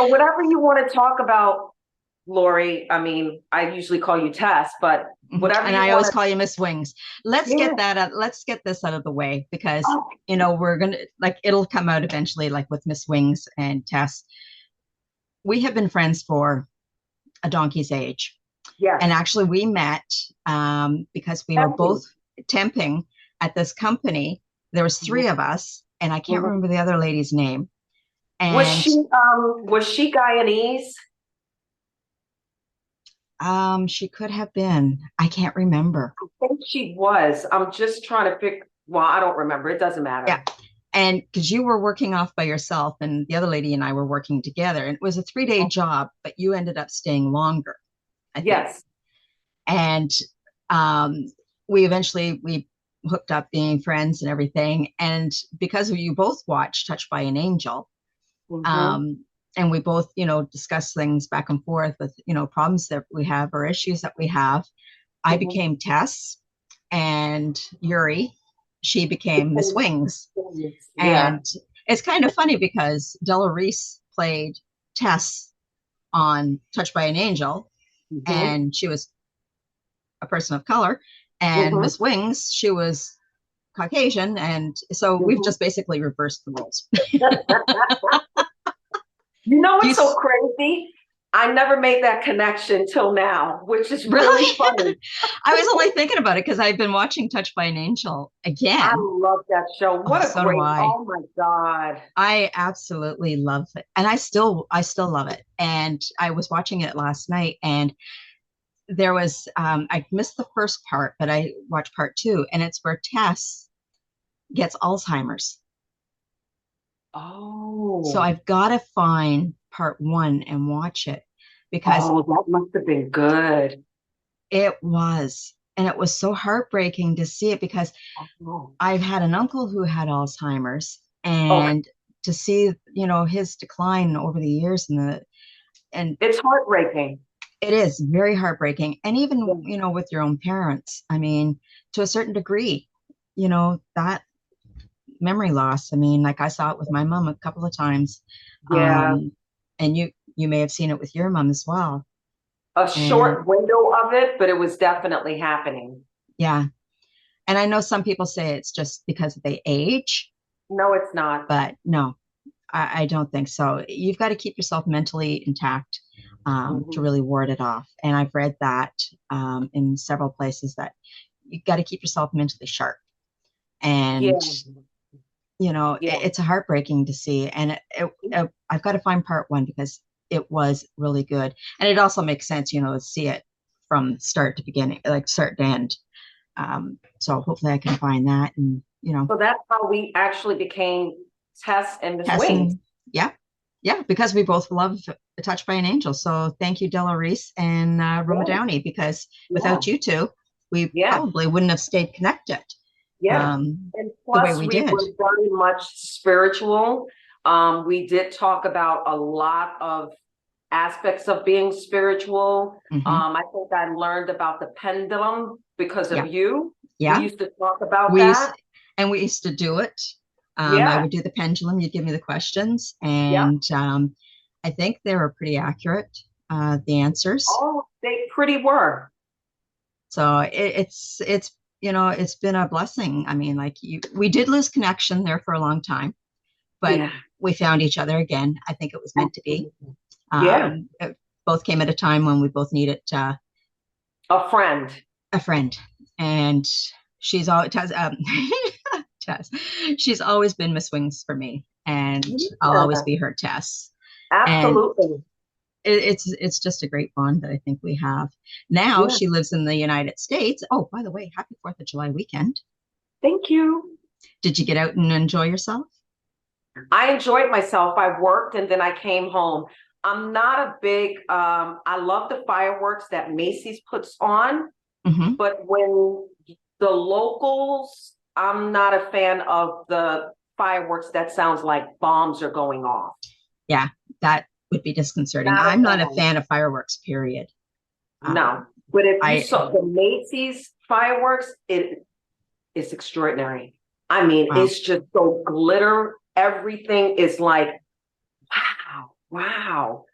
So whatever you want to talk about, Lori, I mean, I usually call you Tess, but whatever And you I always want call you Miss Wings. Let's to, get that out. Let's get this out of the way because, oh, we're going to, like, it'll come out eventually, like with Miss Wings and Tess. We have been friends for a donkey's age. And yes, actually, we met because we were both Stephanie. temping at this company. There was three of us, and I can't Mhm. remember the other lady's name. And Was she Guyanese? she could have been. I can't remember. I think she was. I'm just trying to pick. Well, I don't remember. It doesn't Yeah. matter. And because you were working off by yourself, and the other lady and I were working together, and it was a 3 day job, but you ended up staying longer, I think. Yes. And um, we hooked up being friends and everything. And because you both watched Touched by an Angel, Hmm. um, and we both, discuss things back and forth with, problems that we have or issues that we have. I Hmm. became Tess, and Yuri, she became Miss Wings. Yeah. And it's kind of funny because Della Reese played Tess on Touched by an Angel, Hmm. and she was a person of color. And Hmm. Miss Wings, she was Caucasian. And so we've Hmm. just basically reversed the roles. You know Do you what's so crazy? I never made that connection till now, which is really? really funny. I was only thinking about it because I've been watching Touched by an Angel I again. love that show. Oh, What a so do great, I. oh my God. I absolutely love it. And I still love it. And I was watching it last night, and there was I missed the first part, but I watched part two, and it's where Tess gets Alzheimer's. So Oh, I've got to find part one and watch it because oh, that must have been good. it was, and it was so heartbreaking to see it because Oh, I've had an uncle who had Alzheimer's, okay. and to see, his decline over the years, and It's heartbreaking. it is very heartbreaking. And Yeah. even, with your own parents, I mean, to a certain degree, that memory loss. I mean, like I saw it with my mom a couple of times. Yeah. And you may have seen it with your mom as well. A And short window of it, but it was definitely happening. yeah. And I know some people say it's just because they age, No, it's not. but no, I don't think so. You've got to keep yourself mentally intact to Mhm. really ward it off. And I've read that in several places that you got to keep yourself mentally sharp. And, Yeah. Yeah. it's heartbreaking to see. And I've got to find part one because it was really good. And it also makes sense, to see it from start to beginning, like start to end. So hopefully I can find that and, So that's how we actually became Tess and Miss Tess Wings. and yeah, yeah, because we both love Touched by an Angel. So thank you, Della Reese and Roma Yeah. Downey, because Yeah. without you two, we Yeah. probably wouldn't have stayed connected Yeah. um, And the way plus, we we did. were very much spiritual. We did talk about a lot of aspects of being spiritual. Hmm. I think I learned about the pendulum because of Yeah, you. We yeah. used to talk about We used that. and we used to do it. I Yeah. would do the pendulum. You'd give me the questions, Yeah. and I think they were pretty accurate. The answers. Oh, they pretty were. So it's been a blessing. I mean, like we did lose connection there for a long time, but Yeah. we found each other again. I think it was meant to be. Absolutely. Yeah. It both came at a time when we both needed A friend. a friend, and she's always Tess. She's always been Miss Wings for me, and I'll always Yeah. be her Tess. And Absolutely. it's just a great bond that I think we have. Now Yeah. she lives in the United States. Oh, by the way, happy 4th of July weekend. Thank you. Did you get out and enjoy yourself? I enjoyed myself. I worked and then I came home. I'm not a big, I love the fireworks that Macy's puts on, Hmm. but when the locals, I'm not a fan of the fireworks that sounds like bombs are going off. Yeah, that would be disconcerting. Not a I'm not a fan. fan of fireworks, period. No. Um, But if you I saw the Macy's fireworks, it is extraordinary. I mean, Wow. it's just so glitter. Everything is like, wow. Wow.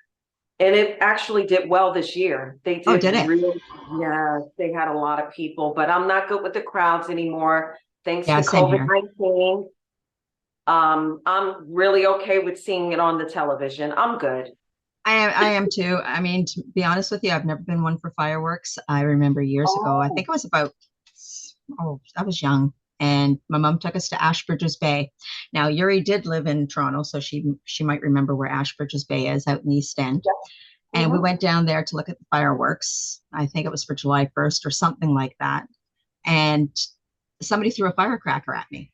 And it actually did well this year. They Oh, did did it? really, yeah, they had a lot of people, but I'm not good with the crowds anymore. Thanks Yeah, to same here. COVID-19. I'm really okay with seeing it on the television. I'm good. I am too. I mean, to be honest with you, I've never been one for fireworks. I remember years ago, I Oh, think it was about, oh, I was young, and my mom took us to Ashbridges Bay. Now, Yuri did live in Toronto, so she might remember where Ashbridges Bay is out in the East End. yeah. And we Mhm. went down there to look at the fireworks. I think it was for July 1st or something like that. And somebody threw a firecracker at me,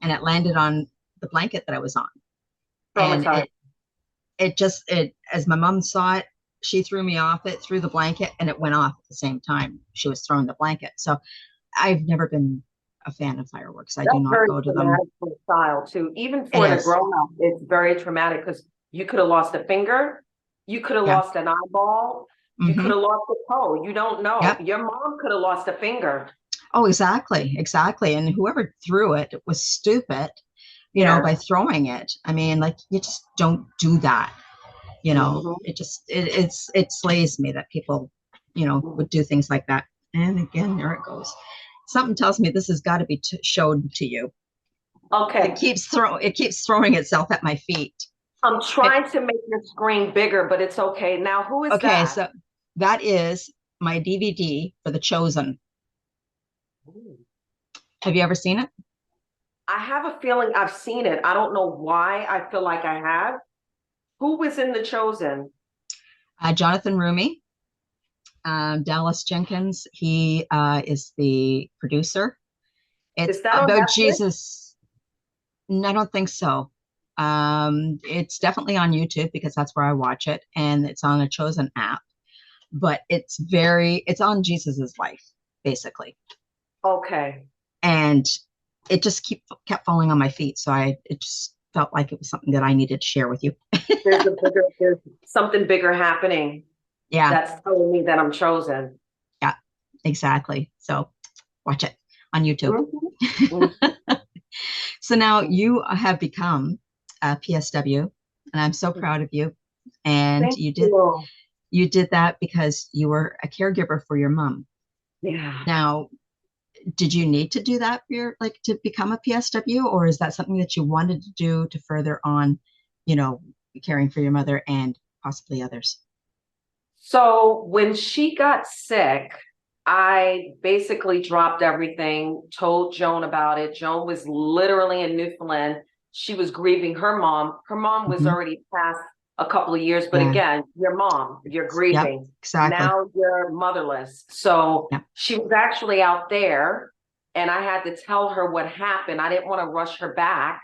and it landed on the blanket that I was on. And Traumatized. it as my mom saw it, she threw me off it, threw the blanket, and it went off at the same time she was throwing the blanket. So I've never been a fan of fireworks. I do That's not very go to them. traumatic for a child too. Even It for the is. grown up, it's very traumatic because you could have lost a finger, you could have Yeah. lost an eyeball, you could Mm-hmm. have lost a toe. You don't know. Yep. Your mom could have lost a finger. Oh, exactly. Exactly. And whoever threw it was stupid, by Yes. throwing it. I mean, like, you just don't do that. Mhm. It slays me that people, would do things like that. And again, there it goes. Something tells me this has got to be showed to you. Okay. It keeps throwing itself at my feet. I'm Okay, trying to make your screen bigger, but it's okay. Now, who is okay, that? so that is my DVD for The Chosen. Ooh. Have you ever seen it? I have a feeling I've seen it. I don't know why I feel like I have. Who was in The Chosen? Jonathan Rumi, Dallas Jenkins. He is the producer. It's Is that on about Netflix? Jesus. I don't think so. It's definitely on YouTube because that's where I watch it, and it's on a Chosen app. But it's on Jesus's life, basically, Okay. and it just kept falling on my feet. So it just felt like it was something that I needed to share with you. There's something bigger happening Yeah, that's telling me that I'm chosen. yeah, exactly. So watch it on YouTube. Mhm. So now you have become a PSW, and I'm so Mhm. proud of you. And Thank you. you did that because you were a caregiver for your mom. Yeah. Now, did you need to do that for to become a PSW, or is that something that you wanted to do to further on, you know, caring for your mother and possibly others? So when she got sick, I basically dropped everything, told Joan about it. Joan was literally in Newfoundland. She was grieving her mom. Her mom was Hmm. already past a couple of years, but Yeah. again, your mom, you're Yep. grieving. Exactly. Now you're motherless. So Yep. she was actually out there, and I had to tell her what happened. I didn't want to rush her back.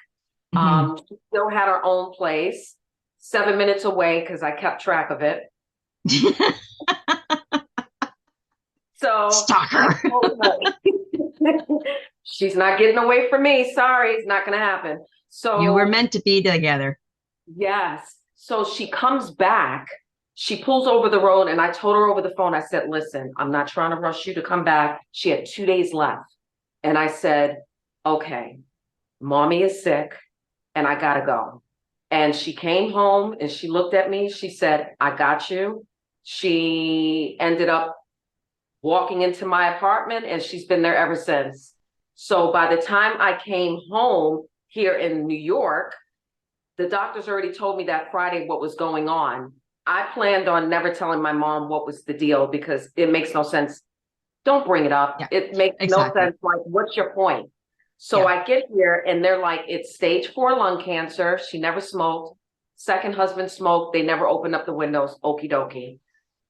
Hmm. She still had her own place, 7 minutes away because I kept track of it. So I Stalker. told her, she's not getting away from me. Sorry, it's not going to happen. You were So, meant to be together. yes. So she comes back. She pulls over the road, and I told her over the phone, I said, listen, I'm not trying to rush you to come back. She had 2 days left. And I said, okay, mommy is sick, and I got to go. And she came home and she looked at me. She said, I got you. She ended up walking into my apartment, and she's been there ever since. So by the time I came home here in New York, the doctors already told me that Friday what was going on. I planned on never telling my mom what was the deal because it makes no sense. Don't bring it up. Yeah. It makes no Exactly. sense. Like, what's your point? So Yeah. I get here and they're like, it's stage 4 lung cancer. She never smoked. Second husband smoked. They never opened up the windows. Okie dokie.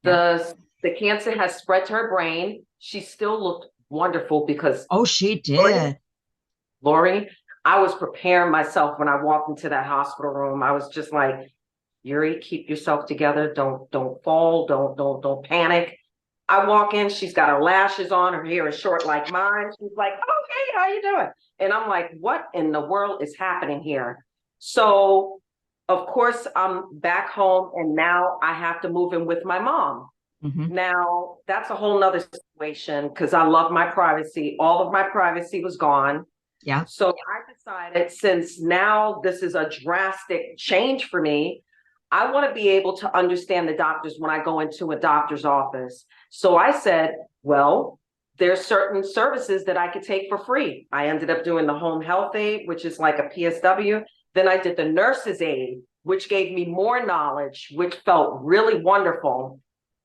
Yeah. The cancer has spread to her brain. She still looked wonderful because Oh, she Lori, did. Lori, I was preparing myself when I walked into that hospital room. I was just like, Yuri, keep yourself together. Don't fall. Don't panic. I walk in, she's got her lashes on, her hair is short like mine. She's like, okay, how you doing? And I'm like, what in the world is happening here? So of course I'm back home and now I have to move in with my mom. Hmm. Now, that's a whole nother situation because I love my privacy. All of my privacy was gone. Yeah. So I decided since now this is a drastic change for me, I want to be able to understand the doctors when I go into a doctor's office. So I said, well, there's certain services that I could take for free. I ended up doing the home health aide, which is like a PSW. Then I did the nurse's aide, which gave me more knowledge, which felt really wonderful.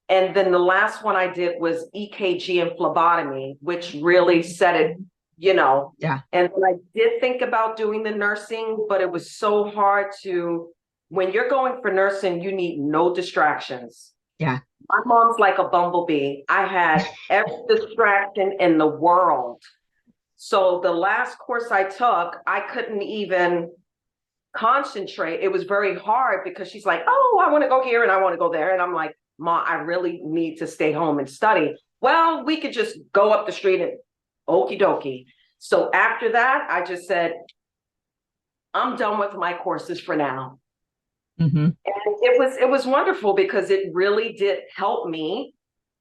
And then the last one I did was EKG and phlebotomy, which really set it, Yeah. And I did think about doing the nursing, but it was so hard when you're going for nursing, you need no distractions. Yeah. My mom's like a bumblebee. I had every distraction in the world. So the last course I took, I couldn't even concentrate. It was very hard because she's like, oh, I want to go here and I want to go there. And I'm like, Ma, I really need to stay home and study. Well, we could just go up the street and okie dokie. So after that, I just said, I'm done with my courses for now. Mm-hmm. And it was wonderful because it really did help me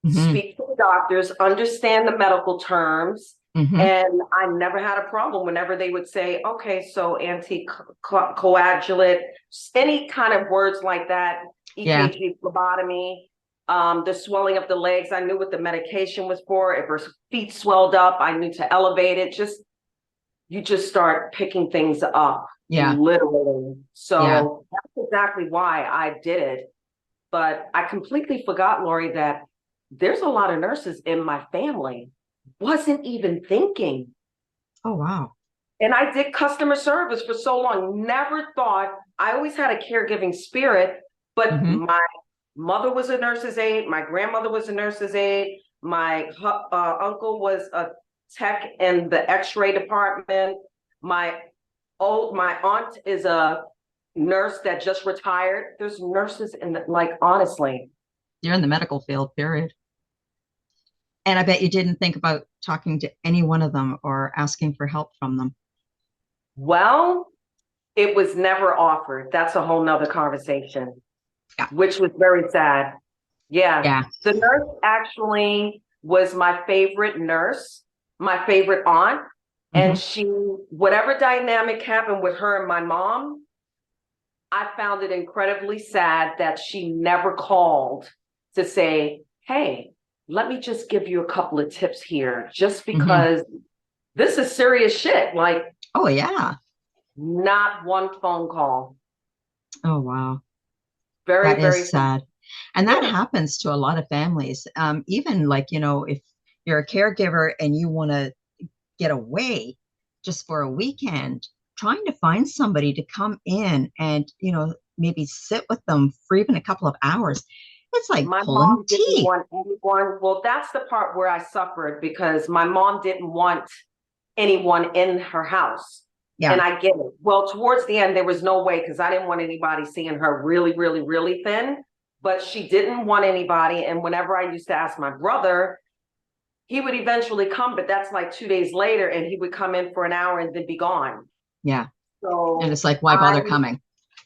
speak to the doctors, understand the medical terms. And I never had a problem whenever they would say, okay, so anticoagulant, any kind of words like that, EKG, phlebotomy, the swelling of the legs. I knew what the medication was for. If her feet swelled up, I knew to elevate it. You just start picking things up. Yeah. Literally. So that's exactly why I did it. But I completely forgot, Lorie, that there's a lot of nurses in my family. Wasn't even thinking. Oh, wow. And I did customer service for so long. Never thought, I always had a caregiving spirit, but my mother was a nurse's aide. My grandmother was a nurse's aide. My uncle was a tech in the x-ray department. My aunt is a nurse that just retired. There's nurses honestly. You're in the medical field, period. And I bet you didn't think about talking to any one of them or asking for help from them. Well, it was never offered. That's a whole nother conversation, which was very sad. Yeah. The nurse actually was my favorite nurse, my favorite aunt. And whatever dynamic happened with her and my mom, I found it incredibly sad that she never called to say, hey, let me just give you a couple of tips here, just because this is serious shit. Like, oh, yeah. Not one phone call. Oh, wow. Very, very sad. And that happens to a lot of families. Even if you're a caregiver and you want to get away just for a weekend, trying to find somebody to come in and, maybe sit with them for even a couple of hours. It's like my pulling mom teeth. Didn't want anyone. Well, that's the part where I suffered because my mom didn't want anyone in her house. Yeah. And I get it. Well, towards the end, there was no way because I didn't want anybody seeing her really, really, really thin. But she didn't want anybody. And whenever I used to ask my brother, he would eventually come, but that's like 2 days later, and he would come in for an hour and then be gone. Yeah. So and it's like, why bother coming?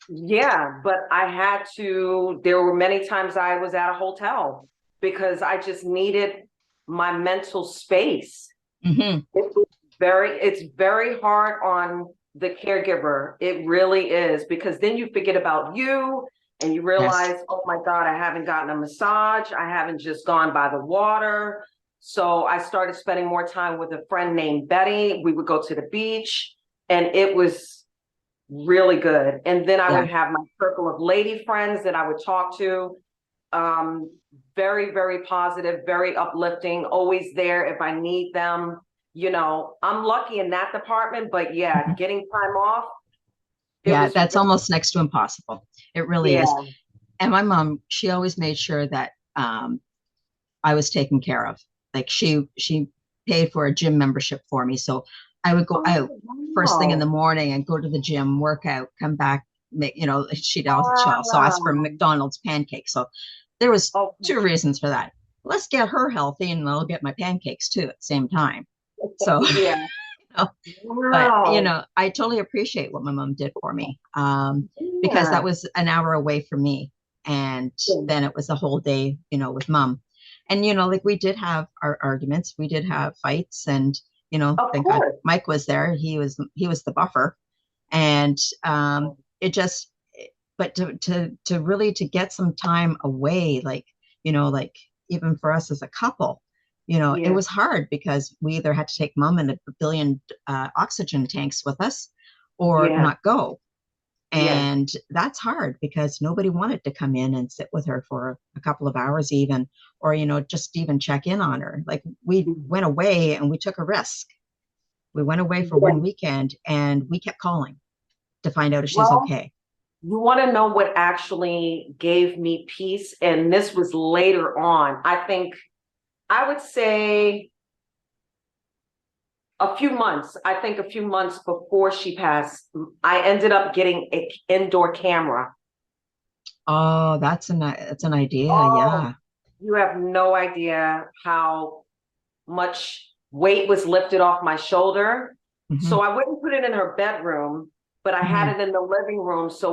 Yeah, but I had to, there were many times I was at a hotel because I just needed my mental space. It's very hard on the caregiver. It really is, because then you forget about you and you realize, oh my God, I haven't gotten a massage. I haven't just gone by the water. So I started spending more time with a friend named Betty. We would go to the beach and it was really good. And then I would have my circle of lady friends that I would talk to. Very, very positive, very uplifting, always there if I need them. I'm lucky in that department, but getting time off. That's almost next to impossible. It really is. And my mom, she always made sure that I was taken care of. Like she paid for a gym membership for me. So I would go out first thing in the morning and go to the gym, work out, come back, she'd also ask for McDonald's pancakes. So there was two reasons for that. Let's get her healthy and I'll get my pancakes too at the same time. So, but I totally appreciate what my mom did for me because that was an hour away from me. And then it was a whole day, with mom. And, we did have our arguments, we did have fights and, thank God Mike was there. He was the buffer. And it just, but to really to get some time away, like, like even for us as a couple, it Yeah, was hard because we either had to take mom in a billion oxygen tanks with us or yeah, not go. yeah. And that's hard because nobody wanted to come in and sit with her for a couple of hours even, or, just even check in on her. Like we went away and we took a risk. We went away for Yeah. one weekend and we kept calling to find out if she's Well, okay. you want to know what actually gave me peace? And this was later on. I think I would say a few months. I think a few months before she passed, I ended up getting an indoor camera. Oh, that's an idea. Oh, Yeah. you have no idea how much weight was lifted off my shoulder. Hmm. So I wouldn't put it in her bedroom, but I had Hmm. it in the living room. So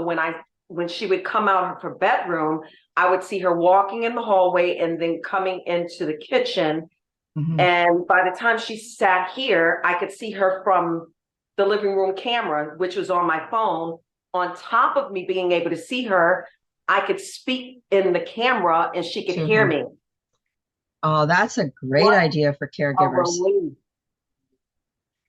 when she would come out of her bedroom, I would see her walking in the hallway and then coming into the kitchen. Hmm. And by the time she sat here, I could see her from the living room camera, which was on my phone. On top of me being able to see her, I could speak in the camera and she could To hear her. me. Oh, that's a great What idea for a caregivers. relief.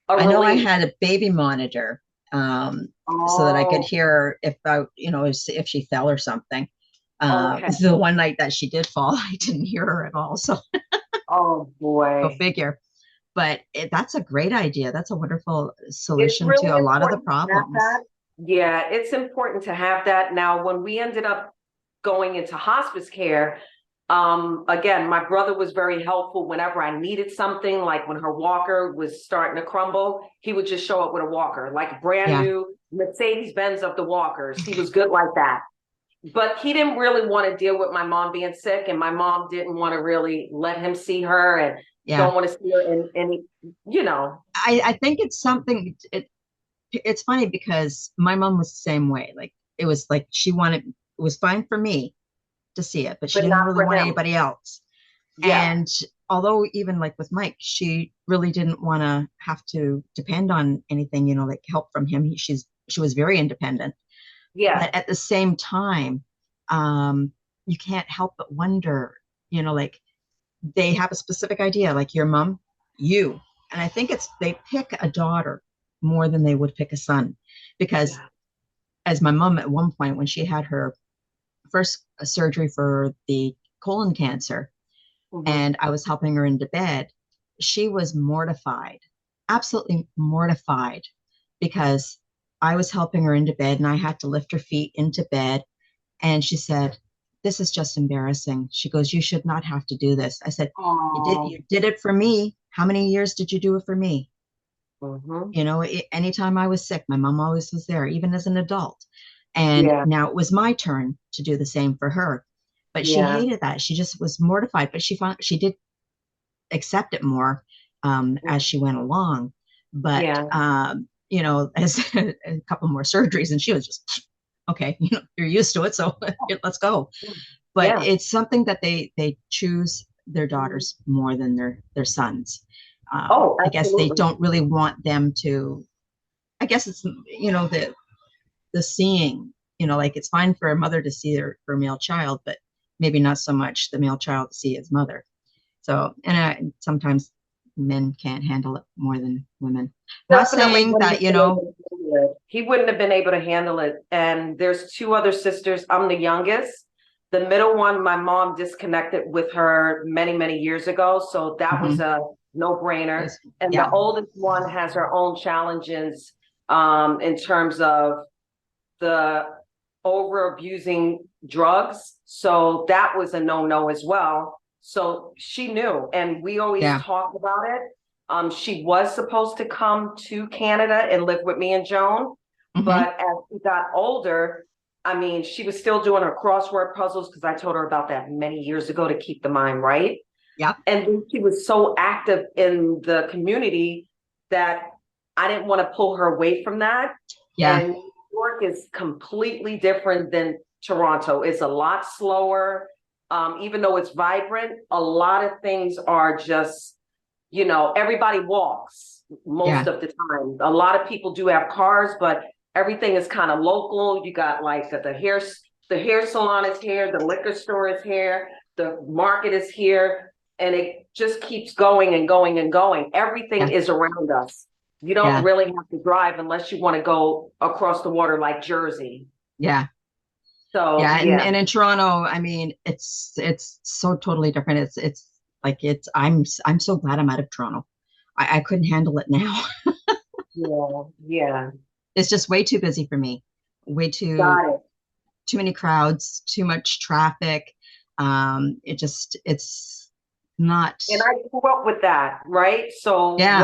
A I know I relief. had a baby monitor, so that I could Oh, hear if she fell or something. okay. The one night that she did fall, I didn't hear her at all. So Oh go boy. figure. But that's a great idea. That's a wonderful It's solution to really a lot of the important to have problems. that. Yeah, it's important to have that. Now, when we ended up going into hospice care, again, my brother was very helpful whenever I needed something, like when her walker was starting to crumble, he would just show up with a walker, like brand Yeah. new Mercedes Benz of the walkers. He was good like that. But he didn't really want to deal with my mom being sick, and my mom didn't want to really let him see her and Yeah. don't want to see her in any, you know. I think it's something it's funny because my mom was the same way. Like it was like it was fine for me to see it, but she But didn't not really for want him. anybody else. Yeah. And although even like with Mike, she really didn't want to have to depend on anything, like help from him. She was very independent. Yeah. But at the same time, um, you can't help but wonder, like they have a specific idea, like your mom, you. And I think they pick a daughter more than they would pick a son. Because Yeah. as my mom at one point, when she had her first surgery for the colon cancer, Hmm. and I was helping her into bed, she was mortified, absolutely mortified, because I was helping her into bed and I had to lift her feet into bed. And she said, "This is just embarrassing." She goes, "You should not have to do this." I said, Oh. you did it for me. How many years did you do it for me?" Hmm. Anytime I was sick, my mom always was there, even as an adult. And Yeah. now it was my turn to do the same for her. But she Yeah. hated that. She just was mortified, but she did accept it more as she went along. But, Yeah. as a couple more surgeries, and she was just, okay, you're used to it. So let's go. But Yeah. it's something that they choose their daughters more than their sons. Oh, I guess they absolutely. don't really want them to. I guess it's the seeing. Like it's fine for a mother to see her male child, but maybe not so much the male child to see his mother. So, and sometimes men can't handle it more than women. Not Definitely saying wouldn't that, have been able to handle it. He wouldn't have been able to handle it. And there's two other sisters. I'm the youngest. The middle one, my mom disconnected with her many, many years ago. So that was mhm, a no-brainer. And the yeah, oldest one has her own challenges in terms of the over abusing drugs. So that was a no-no as well. So she knew, and we always yeah, talked about it. She was supposed to come to Canada and live with me and Joan, hmm, but as she got older, I mean, she was still doing her crossword puzzles because I told her about that many years ago to keep the mind right. yeah, And then she was so active in the community that I didn't want to pull her away from that. yeah, And New York is completely different than Toronto. It's a lot slower. Even though it's vibrant, a lot of things are just, everybody walks most yeah, of the time. A lot of people do have cars, but everything is kind of local. You got like the hair salon is here, the liquor store is here, the market is here, and it just keeps going and going and going. Everything Yeah. is around us. You don't Yeah. really have to drive unless you want to go across the water like Jersey. Yeah. So Yeah. yeah, And in Toronto, I mean, it's so totally different. It's like I'm so glad I'm out of Toronto. I couldn't handle it now. yeah, yeah. It's just way too busy for me. Way Got it. too many crowds, too much traffic. It's not. And I grew up with that, right? So Yeah.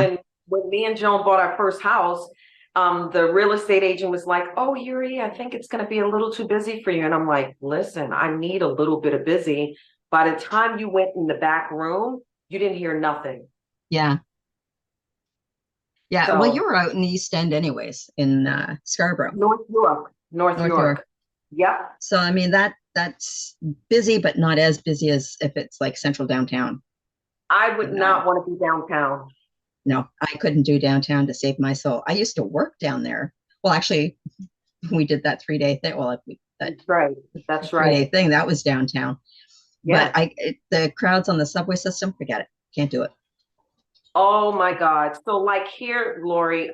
when me and Joan bought our first house, the real estate agent was like, "Oh, Yuri, I think it's going to be a little too busy for you." And I'm like, "Listen, I need a little bit of busy." By the time you went in the back room, you didn't hear nothing. Yeah. Yeah. Well, you So were out in the East End anyways, in Scarborough, North York, North North York. York. Yep. So I mean that's busy, but not as busy as if it's like central downtown. I would And not want to be downtown. no, I couldn't do downtown to save my soul. I used to work down there. Well, actually, we did that 3 day thing. Well, that That's right. That's 3 day right. thing that was downtown. But Yeah. the crowds on the subway system, forget it. Can't do it. Oh my God. So like here, Lori,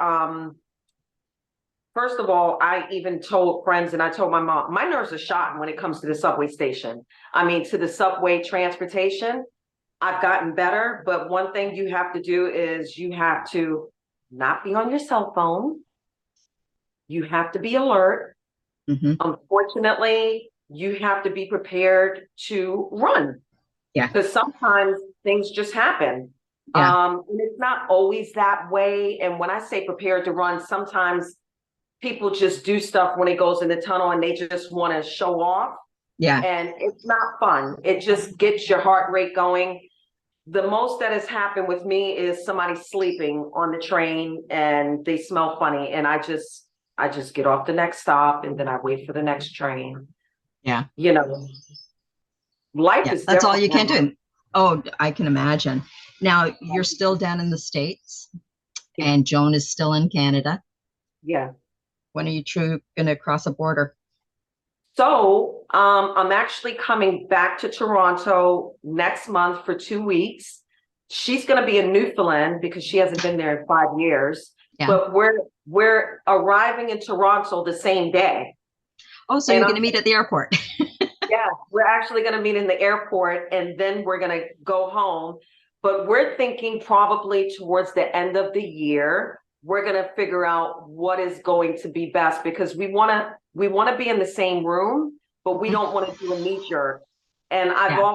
first of all, I even told friends and I told my mom, my nerves are shot when it comes to the subway station. I mean, to the subway transportation, I've gotten better, but one thing you have to do is you have to not be on your cell phone. You have to be alert. Hmm. Unfortunately, you have to be prepared to run Yeah. because sometimes things just happen. Yeah. And it's not always that way. And when I say prepared to run, sometimes people just do stuff when it goes in the tunnel and they just want to show off. Yeah. And it's not fun. It just gets your heart rate going. The most that has happened with me is somebody sleeping on the train and they smell funny. And I just get off the next stop and then I wait for the next train. Yeah. You know, life Yeah. is That's all different you can now. do. Oh, I can imagine. Now you're still down in the States and Joan is still in Canada. Yeah. When are you going to cross a border? So I'm actually coming back to Toronto next month for 2 weeks. She's going to be in Newfoundland because she hasn't been there in 5 years. Yeah. But we're arriving in Toronto the same day. Oh, so And you're I'm going to meet at the airport. yeah, we're actually going to meet in the airport and then we're going to go home. But we're thinking probably towards the end of the year, we're going to figure out what is going to be best because we want to be in the same room, but we don't want to do a knee jerk. And Yeah.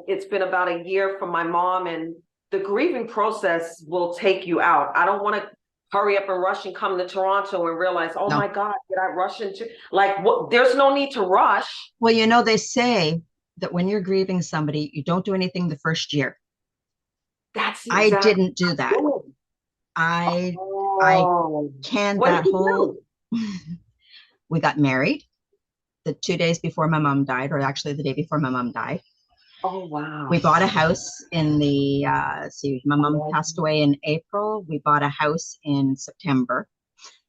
it's been about a year from my mom and the grieving process will take you out. I don't want to hurry up and rush and come to Toronto and realize, oh No. my God, did I rush into like what? There's no need to rush. Well, they say that when you're grieving somebody, you don't do anything the first year. That's I exactly didn't do that. what I Oh, canned what that did whole. you We got married the 2 days before my mom died, or actually the day before my mom died. do? Oh, We wow. bought a house in the my mom Oh, passed away in April. We bought a house in September,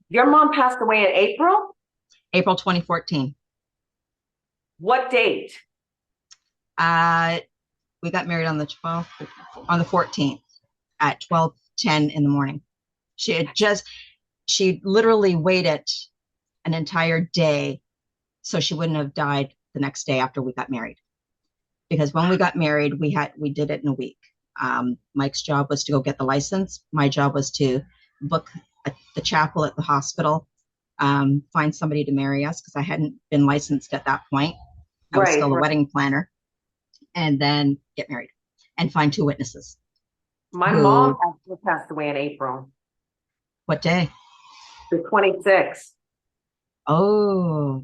your mom passed away in April? April 2014. What date? Uh, we got married on the 12th, on the 14th at 12:10 in the morning. She literally waited an entire day so she wouldn't have died the next day after we got married. Because when we got married, we did it in a week. Mike's job was to go get the license. My job was to book the chapel at the hospital, find somebody to marry us because I hadn't been licensed at that point. I was Right, still a right. wedding planner, and then get married and find two witnesses. My mom Who? actually passed away in April, What day? the 26th, Oh,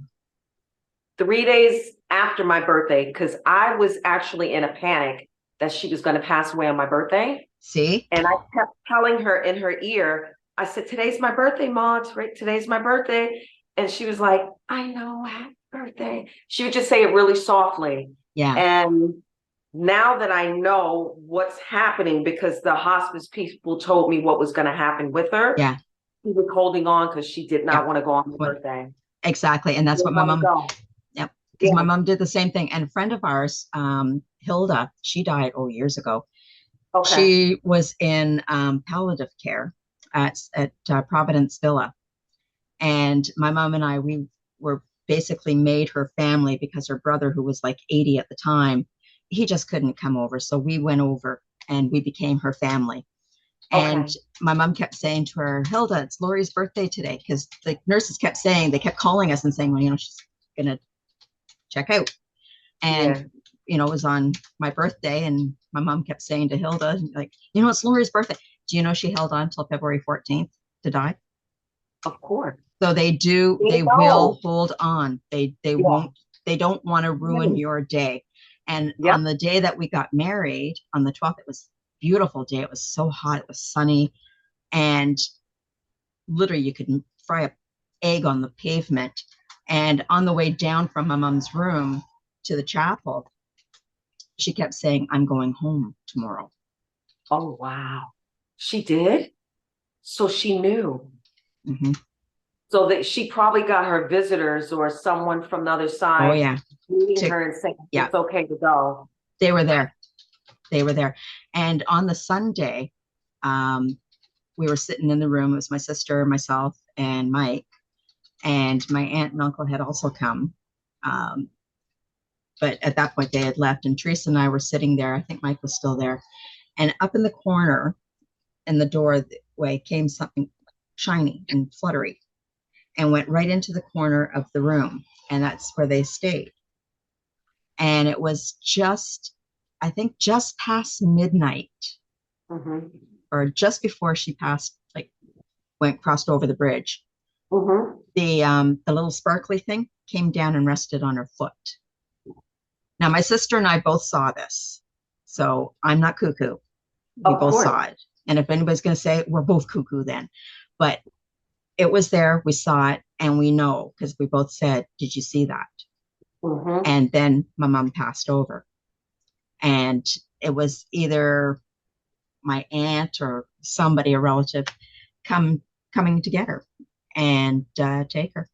3 days after my birthday, because I was actually in a panic that she was going to pass away on my birthday. see? And I kept telling her in her ear, I said, today's my birthday, Ma. Today's my birthday. And she was like, I know, happy birthday. She would just say it really softly. Yeah, And now that I know what's happening, because the hospice people told me what was going to happen with her, yeah, She was holding on because she did Yeah. not want to go on her What birthday. exactly. And She that's didn't what my want to mom, go. yep. Because my Yeah. mom did the same thing. And a friend of ours, Hilda, she died, years ago. Okay. She was in palliative care at Providence Villa. And my mom and I, we were basically made her family because her brother, who was like 80 at the time, he just couldn't come over. So we went over and we became her family. And Okay. my mom kept saying to her, Hilda, it's Lori's birthday today. Because the nurses kept saying, they kept calling us and saying, well, she's going to check out. Yeah. And, it was on my birthday. And my mom kept saying to Hilda, like, it's Lori's birthday. Do you know she held on until February 14th to die? Of course. So They they will know. hold on. They Yeah. won't, they don't want to ruin Really. your day. And Yep. on the day that we got married, on the 12th, it was a beautiful day. It was so hot, it was sunny, and literally you could fry an egg on the pavement. And on the way down from my mom's room to the chapel, she kept saying, I'm going home tomorrow. Oh, wow. She did? So she knew. Mm-hmm. So that she probably got her visitors or someone from the other Oh, side yeah. meeting her and saying Yeah, it's okay to go. they were there. They were there. And on the Sunday, we were sitting in the room. It was my sister, myself, and Mike. And my aunt and uncle had also come. Um, but at that point, they had left. And Teresa and I were sitting there. I think Mike was still there. And up in the corner in the doorway came something shiny and fluttery and went right into the corner of the room. And that's where they stayed. And it was I think, just past midnight, Mm-hmm. or just before she passed, like crossed over the bridge. Mm-hmm. The little sparkly thing came down and rested on her foot. Now my sister and I both saw this, so I'm not cuckoo. We Of both course. saw it, and if anybody's going to say it, we're both cuckoo then. But it was there. We saw it, and we know because we both said, "Did you see that?" Mm-hmm. And then my mom passed over, and it was either my aunt or somebody, a relative, coming to get her and take her.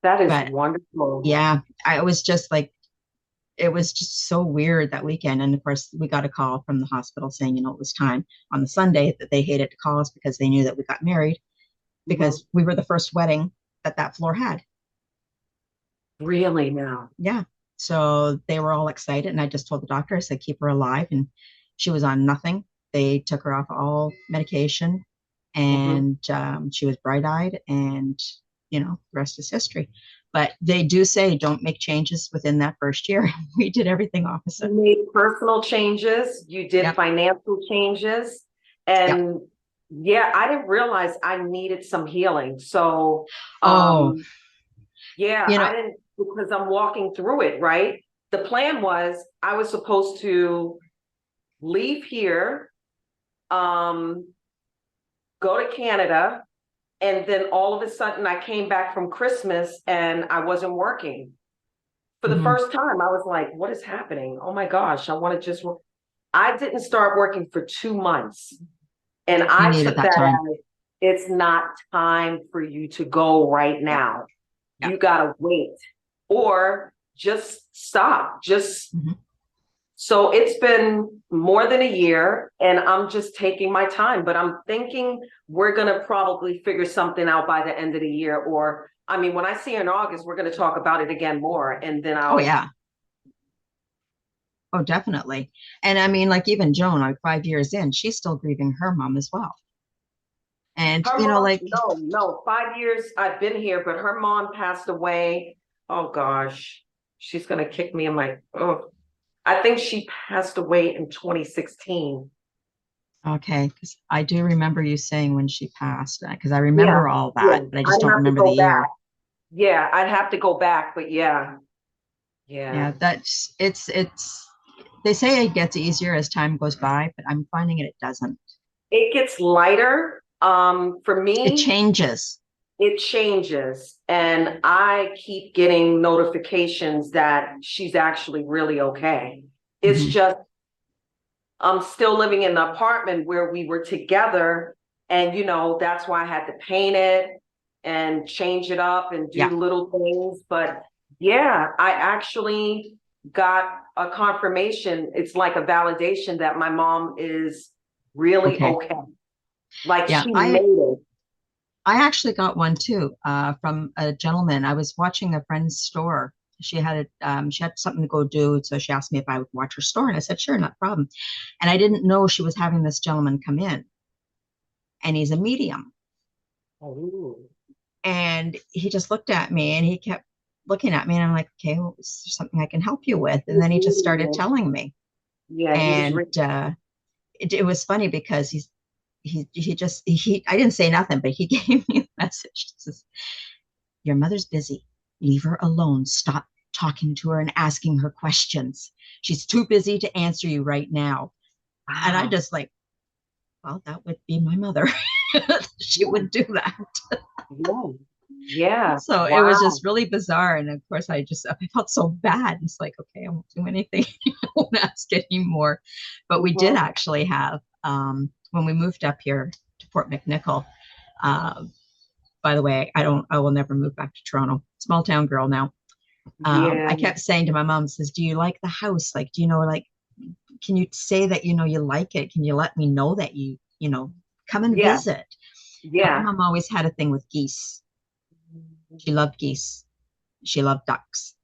That is But wonderful. yeah, I was just like, it was just so weird that weekend. And of course, we got a call from the hospital saying, it was time on the Sunday, that they hated to call us because they knew that we got married, because we were the first wedding that floor had. Really now? Yeah. So they were all excited. And I just told the doctor, I said, keep her alive. And she was on nothing. They took her off all medication, Mm-hmm. and she was bright eyed, and, the rest is history. But they do say don't make changes within that first year. We did everything opposite. You made personal changes, you did Yep. financial changes, Yep. and yeah, I didn't realize I needed some healing. So, Oh, yeah, you know, I didn't, because I'm walking through it, right? The plan was I was supposed to leave here, um, go to Canada, and then all of a sudden I came back from Christmas and I wasn't working. For the mhm, first time, I was like, what is happening? Oh my gosh, I want to just work. I didn't start working for 2 months. And you I needed took that that time. as it's not time for you to go right Yeah. now. Yeah. You gotta wait or just stop. Mhm. So it's been more than a year and I'm just taking my time, but I'm thinking we're gonna probably figure something out by the end of the year. Or I mean, when I see you in August, we're gonna talk about it again more and then Oh, I'll. yeah. Oh, definitely. And I mean, like even Joan, like 5 years in, she's still grieving her mom as well. And, Her mom, like, no, 5 years I've been here, but her mom passed away. Oh gosh, she's gonna kick me in my, oh, I think she passed away in 2016. okay, because I do remember you saying when she passed, because I Yeah, remember all yeah, that, but I just I'd don't have to remember the go back. year. Yeah, I'd have to go back, but yeah, yeah. Yeah, they say it gets easier as time goes by, but I'm finding it doesn't. It gets lighter. For It me, changes. it changes, and I keep getting notifications that she's actually really okay. It's Mhm. just I'm still living in the apartment where we were together. And, that's why I had to paint it and change it up and do Yeah. little things. But yeah, I actually got a confirmation. It's like a validation that my mom is really Okay. okay. Like Yeah. she made it. I actually got one too, from a gentleman. I was watching a friend's store. She had something to go do, so she asked me if I would watch her store, and I said, sure, not a problem. And I didn't know she was having this gentleman come in, and he's a medium. Oh, And he just looked at me, and he kept looking at me, and I'm like, okay, well, is there something I can help you with? And then he just started telling me, yeah, he was and it was funny because he I didn't say nothing, but he gave me a message. He says, your mother's busy. Leave her alone. Stop talking to her and asking her questions. She's too busy to answer you right now. And I wow. just like, well, that would be my mother. She would do that. Yeah. Yeah. So it was Wow. just really bizarre. And of course, I felt so bad. It's like, okay, I won't do anything. I won't ask anymore. But we did Mhm. actually have, when we moved up here to Fort McNichol, uh, by the way, I will never move back to Toronto. Small town girl now. Yeah. I kept saying to my mom, says, do you like the house? Like, like, can you say that, you like it? Can you let me know that come and Yeah. visit? My Yeah. mom always had a thing with geese. She loved geese. She loved ducks.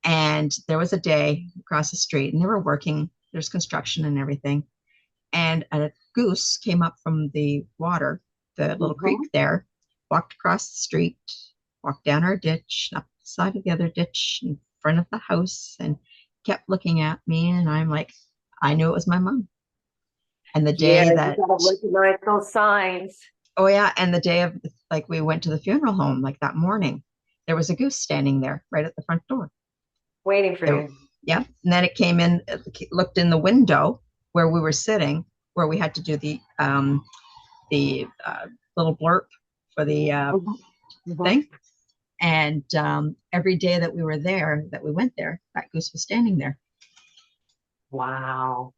And there was a day across the street and they were working, there's construction and everything. And a goose came up from the water, the little creek Mhm. there, walked across the street, walked down our ditch, up the side of the other ditch in front of the house, and kept looking at me. And I'm like, I knew it was my mom. And the Yeah, day you that, gotta recognize those signs. oh yeah, and the day of, like, we went to the funeral home, like that morning, there was a goose standing there right at the front door. Waiting for There, you. yeah. And then it came in, looked in the window where we were sitting, where we had to do the little blurb for the Mhm. Mhm. thing. And every day that we were there, that we went there, that goose was standing there. Wow.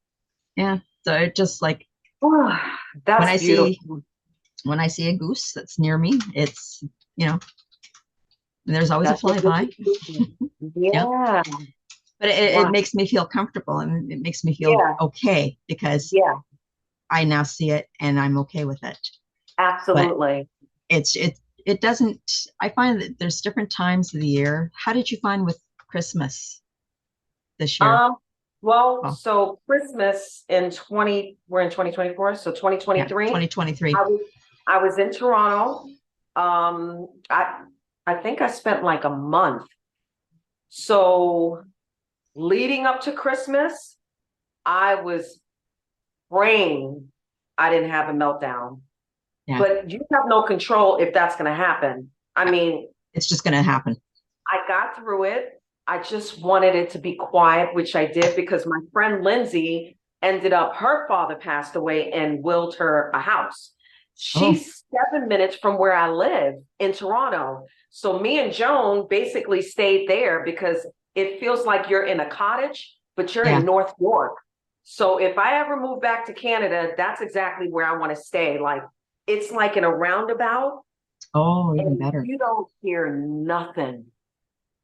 Yeah. So it just like when That's I see beautiful. when I see a goose that's near me, it's there's always a That's what this flyby. is doing. Yeah. Yeah. But it Wow. makes me feel comfortable and it makes me feel Yeah. okay because Yeah. I now see it and I'm okay with it. But Absolutely. it doesn't, I find that there's different times of the year. How did you find with Christmas this year? Um, well, Oh, so Christmas we're in 2024, so yeah, 2023, 2023. I was I was in Toronto. I think I spent like a month. So leading up to Christmas, I was praying I didn't have a meltdown. Yeah, But you have no control if that's going to happen. I yeah. mean, It's just going to happen. I got through it. I just wanted it to be quiet, which I did because my friend Lindsay her father passed away and willed her a house. Oh, She's 7 minutes from where I live in Toronto. So me and Joan basically stayed there because it feels like you're in a cottage, but you're yeah. in North York. So if I ever move back to Canada, that's exactly where I want to stay. Like it's like in a roundabout Oh, even and better. you don't hear nothing.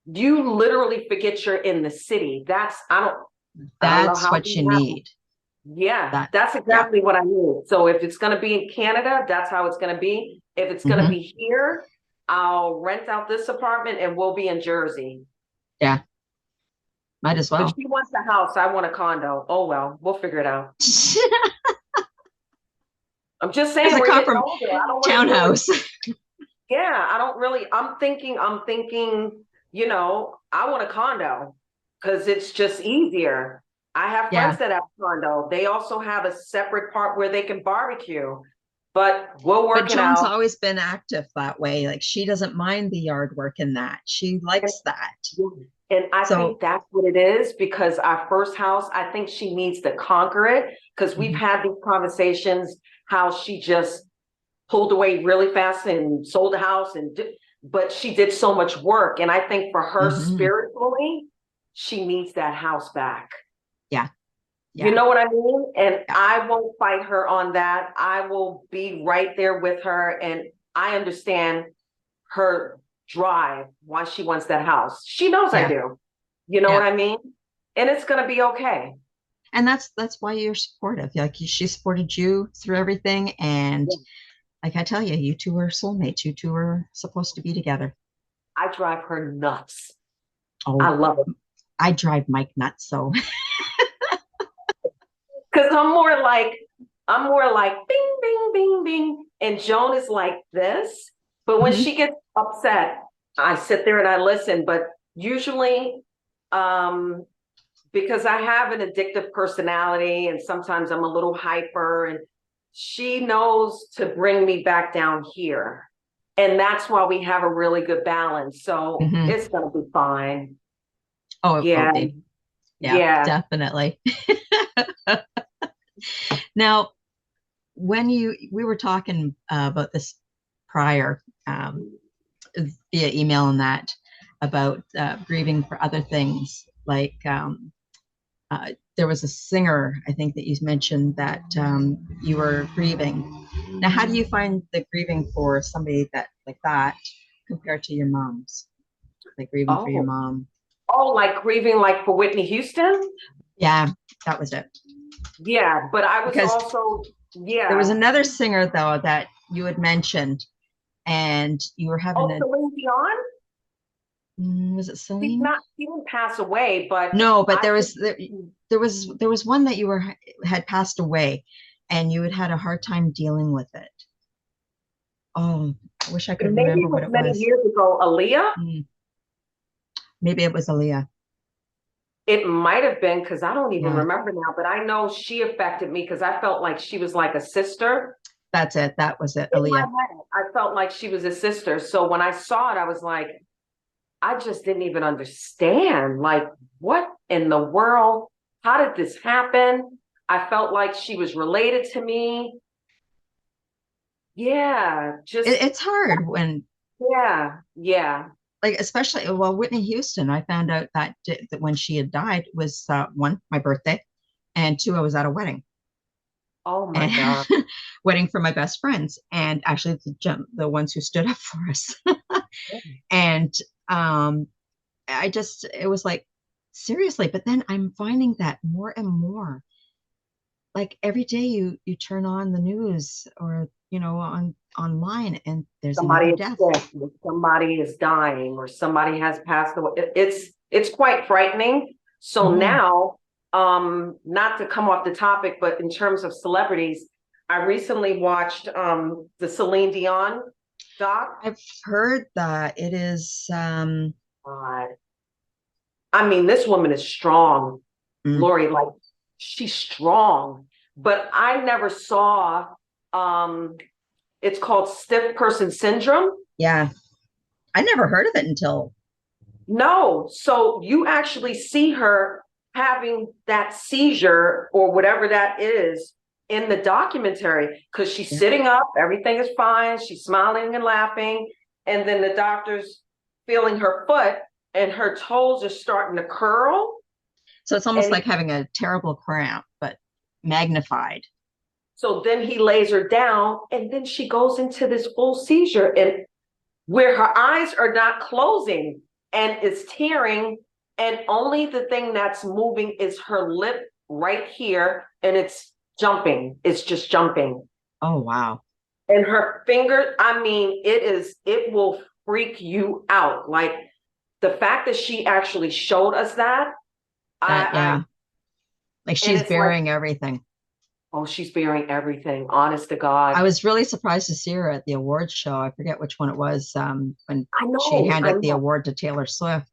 You literally forget you're in the city. I don't know That's how what we you happen. need. Yeah, That, that's yeah. exactly what I need. So if it's gonna be in Canada, that's how it's gonna be. If it's gonna Hmm. be here, I'll rent out this apartment and we'll be in Jersey. Yeah, might as But well. she wants a house, I want a condo. Oh well, we'll figure it out. I'm just As saying a we're getting compromise older. I don't want to do it. townhouse. Yeah, I don't really, I'm thinking, I want a condo because it's just easier. I have friends Yeah. that have condo. They also have a separate part where they can barbecue, but we'll But work it Joan's out. always been active that way. Like she doesn't mind the yard work in that. She And, likes that. and I So, think that's what it is because our first house, I think she needs to conquer it because we've mhm, had these conversations how she just pulled away really fast and sold the house but she did so much work and I think for her mhm. spiritually she needs that house back. Yeah, You Yeah. know what I mean? And Yeah. I won't fight her on that. I will be right there with her. And I understand her drive, why she wants that house. She knows I Yeah. do. You know Yeah. what I mean? And it's going to be okay. And that's why you're supportive. Like she supported you through everything. And Yeah. like I tell you, you two are soulmates. You two are supposed to be together. I drive her nuts. I Oh, love it. I drive Mike nuts. So Because I'm more like bing, bing, bing, bing. And Joan is like this. But when mhm. she gets upset, I sit there and I listen. But usually, um, because I have an addictive personality and sometimes I'm a little hyper, and she knows to bring me back down here. And that's why we have a really good balance. So Mhm. it's gonna be fine. Oh, it will Yeah, be. Yeah, yeah. definitely. Now, when we were talking about this prior via email and that about grieving for other things, like there was a singer, I think, that you mentioned that you were grieving. Now, how do you find the grieving for somebody that like that compared to your mom's, like grieving for your Oh, mom? oh, like grieving like for Whitney Houston? Yeah, that was it. Yeah, but I was Because also, there was yeah. another singer though that you had mentioned, and you were having Oh, a Celine Dion? was it She's Celine? not, she didn't pass away, but No, but I there just, was there was one that you were had passed away, and you had had a hard time dealing with it. Oh, I wish I could maybe remember it was what it many was. years ago, Aaliyah. Mm, maybe it was Aaliyah. It might have been because I don't even Yeah, remember now, but I know she affected me because I felt like she was like a sister. that's it. That was it, In my Aaliyah. head, I felt like she was a sister. So when I saw it, I was like, I just didn't even understand. Like, what in the world? How did this happen? I felt like she was related to me. Yeah, just, It's hard when, yeah, yeah. like, especially well, Whitney Houston. I found out that when she had died was one, my birthday, and two, I was at a wedding, Oh my and God. wedding for my best friends, and actually the ones who stood up for us. And um, I just it was like seriously, but then I'm finding that more and more. Like every day you turn on the news or on online and there's Somebody another is death. sick, or somebody is dying, or somebody has passed away. It's quite frightening. So Mhm. now, not to come off the topic, but in terms of celebrities, I recently watched the Celine Dion doc. I've heard that it is God. I mean, this woman is strong, mm, Lori, like she's strong, but I never saw um it's called stiff person syndrome. yeah. I never heard of it until No, so you actually see her having that seizure or whatever that is in the documentary because she's yeah. sitting up, everything is fine, she's smiling and laughing, and then the doctor's feeling her foot and her toes are starting to curl. So it's almost And like having a terrible cramp, but magnified. so then he lays her down, and then she goes into this full seizure, and where her eyes are not closing and it's tearing, and only the thing that's moving is her lip right here, and it's jumping. It's just jumping. Oh wow. And her finger, I mean, it will freak you out. Like the fact that she actually showed us that, That I yeah. Like and she's it's like, bearing everything. oh, she's bearing everything, honest to I God. was really surprised to see her at the awards show. I forget which one it was, when she I handed the know. award to Taylor Swift.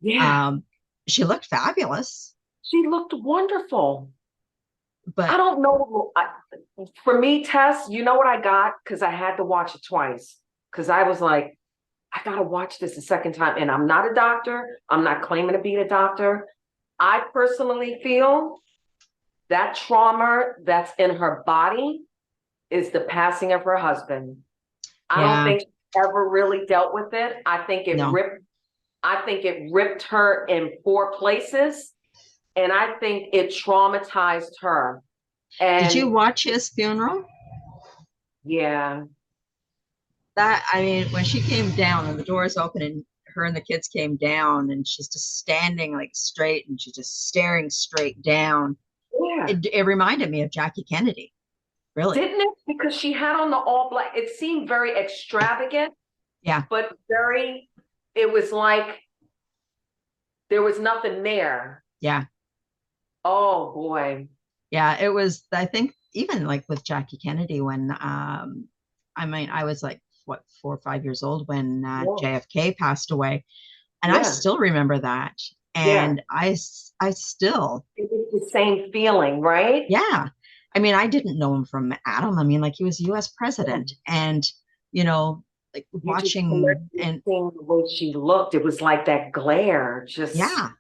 Yeah, Um, she looked fabulous, she looked wonderful. I but don't know. For me, Tess, you know what I got? Because I had to watch it twice. Because I was like, I gotta watch this a second time. And I'm not a doctor. I'm not claiming to be a doctor. I personally feel that trauma that's in her body is the passing of her husband. I don't yeah, think she ever really dealt with it. no, I think it ripped her in four places. And I think it traumatized her. Did you And watch his funeral? yeah, That, I mean, when she came down and the doors open and her and the kids came down and she's just standing like straight and she's just staring straight down. yeah. It reminded me of Jackie Kennedy, really. Didn't it? Because she had on the all black. It seemed very extravagant, Yeah, but very, it was like there was nothing there. yeah, Oh boy. yeah. It was, I think, even like with Jackie Kennedy when I mean, I was like what, 4 or 5 years old when Yeah. JFK passed away, and I Yeah. still remember that. Yeah. And I still, It was the same feeling, right? yeah. I mean, I didn't know him from Adam. I mean, like he was US Yeah. president, and you know, like You just watching connected and seeing the way she looked. It was like that glare. Just yeah,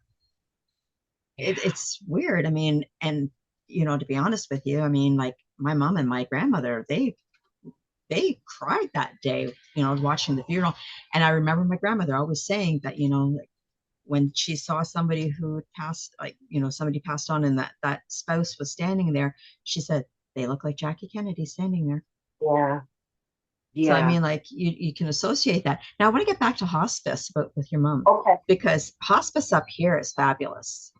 yeah. it's weird. I mean, and to be honest with you, I mean, like my mom and my grandmother, they cried that day, watching the funeral. And I remember my grandmother always saying that, like, when she saw somebody who had passed, like, somebody passed on and that spouse was standing there, she said, they look like Jackie Kennedy standing there. Yeah. So I Yeah. mean, like you can associate that. Now I want to get back to hospice, but with your mom, Okay. because hospice up here is fabulous.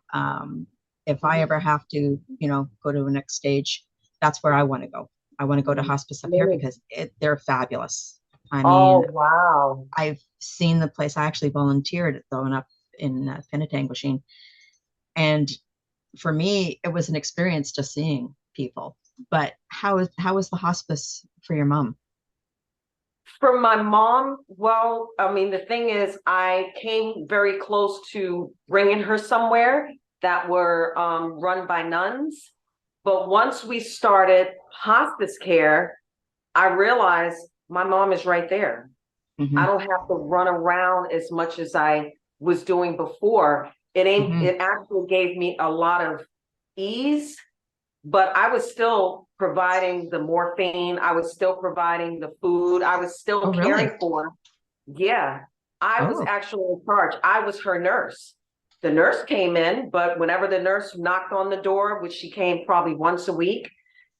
If I ever have to, go to the next stage, that's where I want to go. I want to go to hospice up here Mm. because they're fabulous. I Oh, mean, wow. I've seen the place. I actually volunteered at growing up in Penetanguishene, and for me, it was an experience just seeing people. But how is the hospice for your mom? For my mom, well, I mean, the thing is, I came very close to bringing her somewhere that were run by nuns. But once we started hospice care, I realized my mom is right there. I Hmm. don't have to run around as much as I was doing before. Hmm. It actually gave me a lot of ease, but I was still providing the morphine, I was still providing the food, I was still Oh, really? caring for. Yeah, I was Oh, actually in charge. I was her nurse. The nurse came in, but whenever the nurse knocked on the door, which she came probably once a week,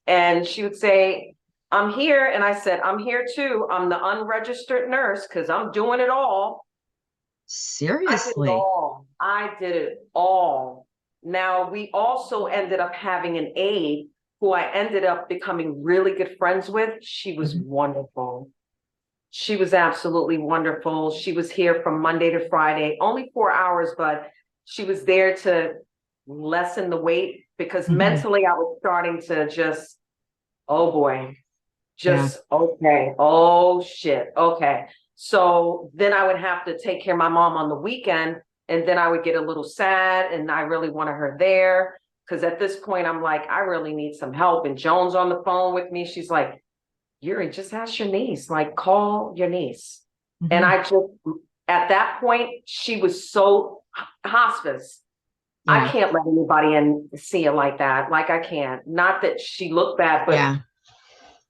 and she would say, I'm here. And I said, I'm here too. I'm the unregistered nurse because I'm doing it all. I did it seriously? all. I did it all. Now, we also ended up having an aide who I ended up becoming really good friends with. She was Hmm. wonderful. She was absolutely wonderful. She was here from Monday to Friday, only 4 hours, but she was there to lessen the weight because Hmm. mentally I was starting to just, oh boy, Yeah. just okay. Oh shit. Okay. So then I would have to take care of my mom on the weekend, and then I would get a little sad and I really wanted her there. Cause at this point I'm like, I really need some help. And Joan's on the phone with me. She's like, Yuri, just ask your niece, like call your niece. And Hmm. I just, at that point, she was so hospice. I Yeah. can't let anybody in see her like that. Like I can't. Not that she looked bad, but Yeah.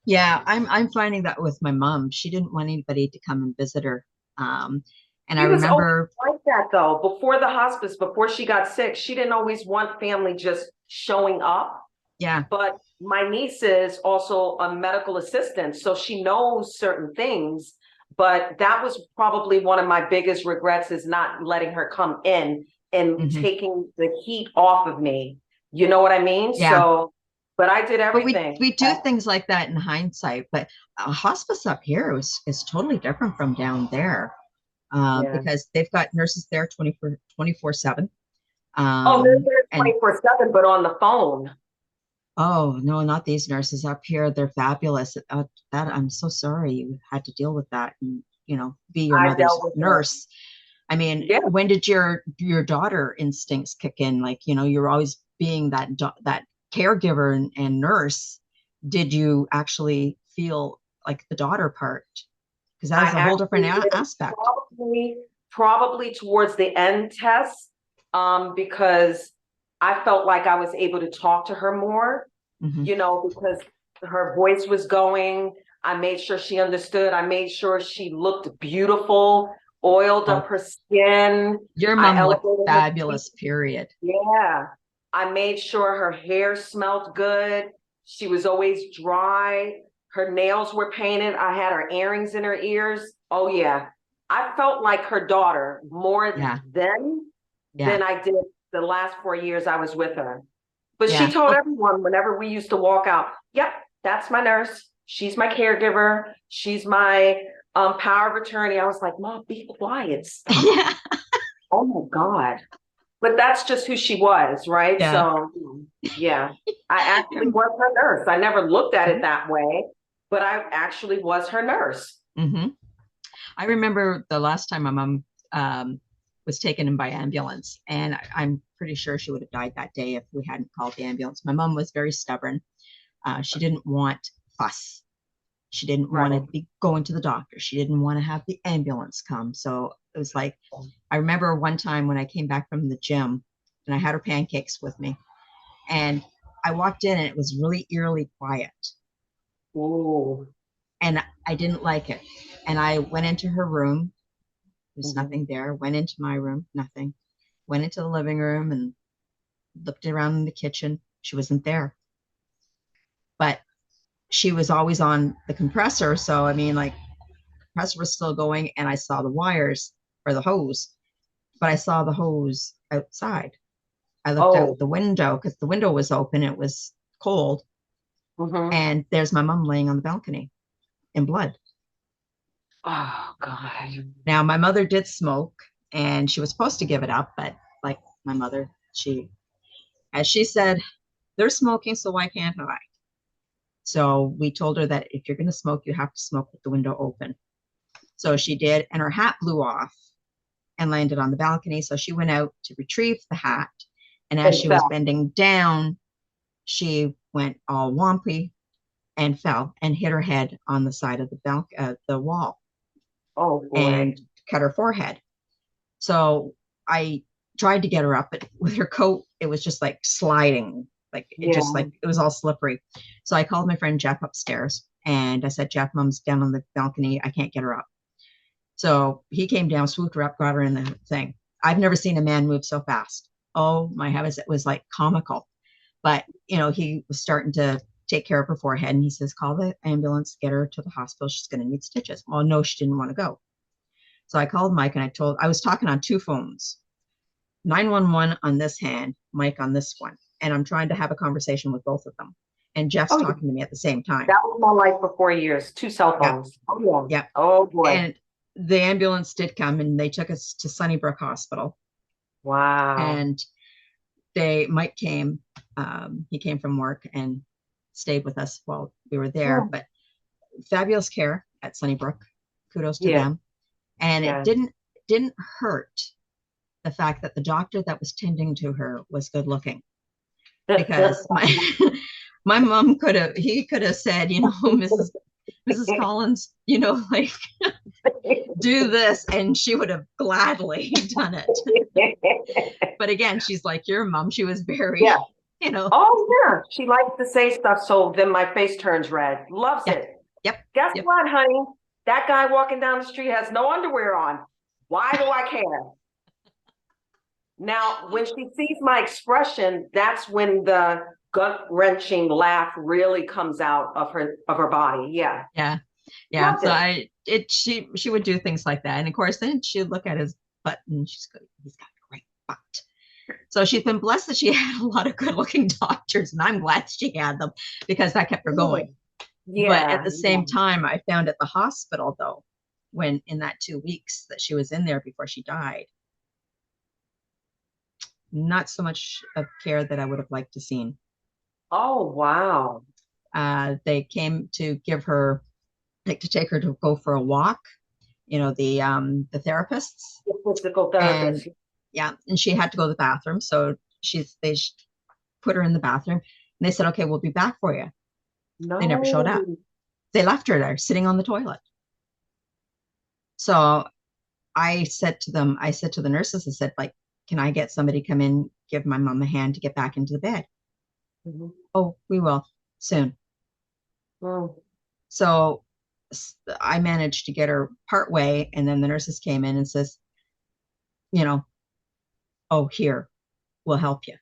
Yeah. I'm finding that with my mom. She didn't want anybody to come and visit her. Um, and I she was always remember, like that though. Before the hospice, before she got sick, she didn't always want family just showing up. yeah. But my niece is also a medical assistant, so she knows certain things. But that was probably one of my biggest regrets is not letting her come in and Hmm. taking the heat off of me. You know what I mean? Yeah. So, but I did But we everything. we do things like that in hindsight. But hospice up here is totally different from down there, Yeah. because they've got nurses there 24/7. Oh, they're there And 24/7, but on the phone. oh no, not these nurses up here. They're fabulous. That I'm so sorry you had to deal with that and be your I mother's dealt with it. nurse. I mean, Yeah. when did your daughter instincts kick in? Like, you're always being that caregiver and nurse. Did you actually feel like the daughter part? Because that I is a whole different actually did aspect. probably towards the end test, because I felt like I was able to talk to her more, Hmm. because her voice was going. I made sure she understood. I made sure she looked beautiful, oiled up Oh, her skin. your I mom looked elevated her feet. fabulous, period. Yeah. I made sure her hair smelled good. She was always dry. Her nails were painted. I had her earrings in her ears. Oh yeah. I felt like her daughter more Yeah. then Yeah. than I did the last 4 years I was with her. But she Yeah. told Oh, everyone whenever we used to walk out, yep, that's my nurse. She's my caregiver. She's my power of attorney. I was like, Mom, be quiet. Stop. yeah. Oh my God. But that's just who she was, right? Yeah. So, yeah, I actually was her nurse. I never looked at it Mhm. that way, but I actually was her nurse. Mhm. I remember the last time my mom was taken in by ambulance, and I'm pretty sure she would have died that day if we hadn't called the ambulance. My mom was very stubborn. She didn't want fuss. She didn't want to Right. be going to the doctor. She didn't want to have the ambulance come. So it was like, I remember one time when I came back from the gym and I had her pancakes with me, and I walked in and it was really eerily quiet. Ooh. And I didn't like it. And I went into her room. There's Mhm. nothing there. Went into my room, nothing. Went into the living room and looked around in the kitchen. She wasn't there. But she was always on the compressor. So, I mean, like, compressor was still going, and I saw the wires or the hose, but I saw the hose outside. I looked out Oh. the window because the window was open. It was cold. Mhm. And there's my mom laying on the balcony in blood. Oh God. Now, my mother did smoke and she was supposed to give it up, but like my mother, as she said, they're smoking, so why can't I? So we told her that if you're going to smoke, you have to smoke with the window open. So she did, and her hat blew off and landed on the balcony. So she went out to retrieve the hat. And as And she was fell. bending down, she went all wompy and fell and hit her head on the side of the wall Oh and boy. cut her forehead. So I tried to get her up, but with her coat, it was just like sliding, Yeah. it was all slippery. So I called my friend Jeff upstairs and I said, Jeff, mom's down on the balcony. I can't get her up. So he came down, swooped her up, got her in the thing. I've never seen a man move so fast. Oh my heavens, it was like comical. But he was starting to take care of her forehead and he says, call the ambulance, get her to the hospital. She's going to need stitches. Well, no, she didn't want to go. So I called Mike and I was talking on two phones, 911 on this hand, Mike on this one. And I'm trying to have a conversation with both of them. And Jeff's Oh yeah. talking to me at the same time. That was my life for 4 years. Two cell Yeah. phones. Oh yeah. Yeah. Oh boy. And the ambulance did come and they took us to Sunnybrook Hospital. Wow. And Mike came, he came from work and stayed with us while we were there. Oh, But fabulous care at Sunnybrook. Kudos to yeah. them. And it Yeah. didn't hurt the fact that the doctor that was tending to her was good looking because my mom he could have said, Mrs. Collins, like do this, and she would have gladly done it. But again, she's like your mom. She was very, Yeah. you know, Oh yeah. She likes to say stuff so then my face turns red. Loves yeah, it. yep, Guess yep. what, honey? That guy walking down the street has no underwear on. Why do I care? Now, when she sees my expression, that's when the gut-wrenching laugh really comes out of her body. Yeah. Yeah, yeah. Loved So it. she would do things like that, and of course, then she'd look at his butt, and he's got a great butt. So she's been blessed that she had a lot of good-looking doctors, and I'm glad she had them because that kept her going. But at Yeah. the Yeah. same time, I found at the hospital though, when in that 2 weeks that she was in there before she died, not so much of care that I would have liked to seen. Oh, wow. They came to give her, like, to take her to go for a walk, the therapists, The physical and therapist. yeah, and she had to go to the bathroom. So they put her in the bathroom and they said, okay, we'll be back for you. They never showed up. No. They left her there sitting on the toilet. So I said to the nurses, I said, like, can I get somebody come in, give my mom a hand to get back into the bed? Mhm. Oh, we will soon. Mm. So I managed to get her part way, and then the nurses came in and says, you know, oh, here, we'll help you.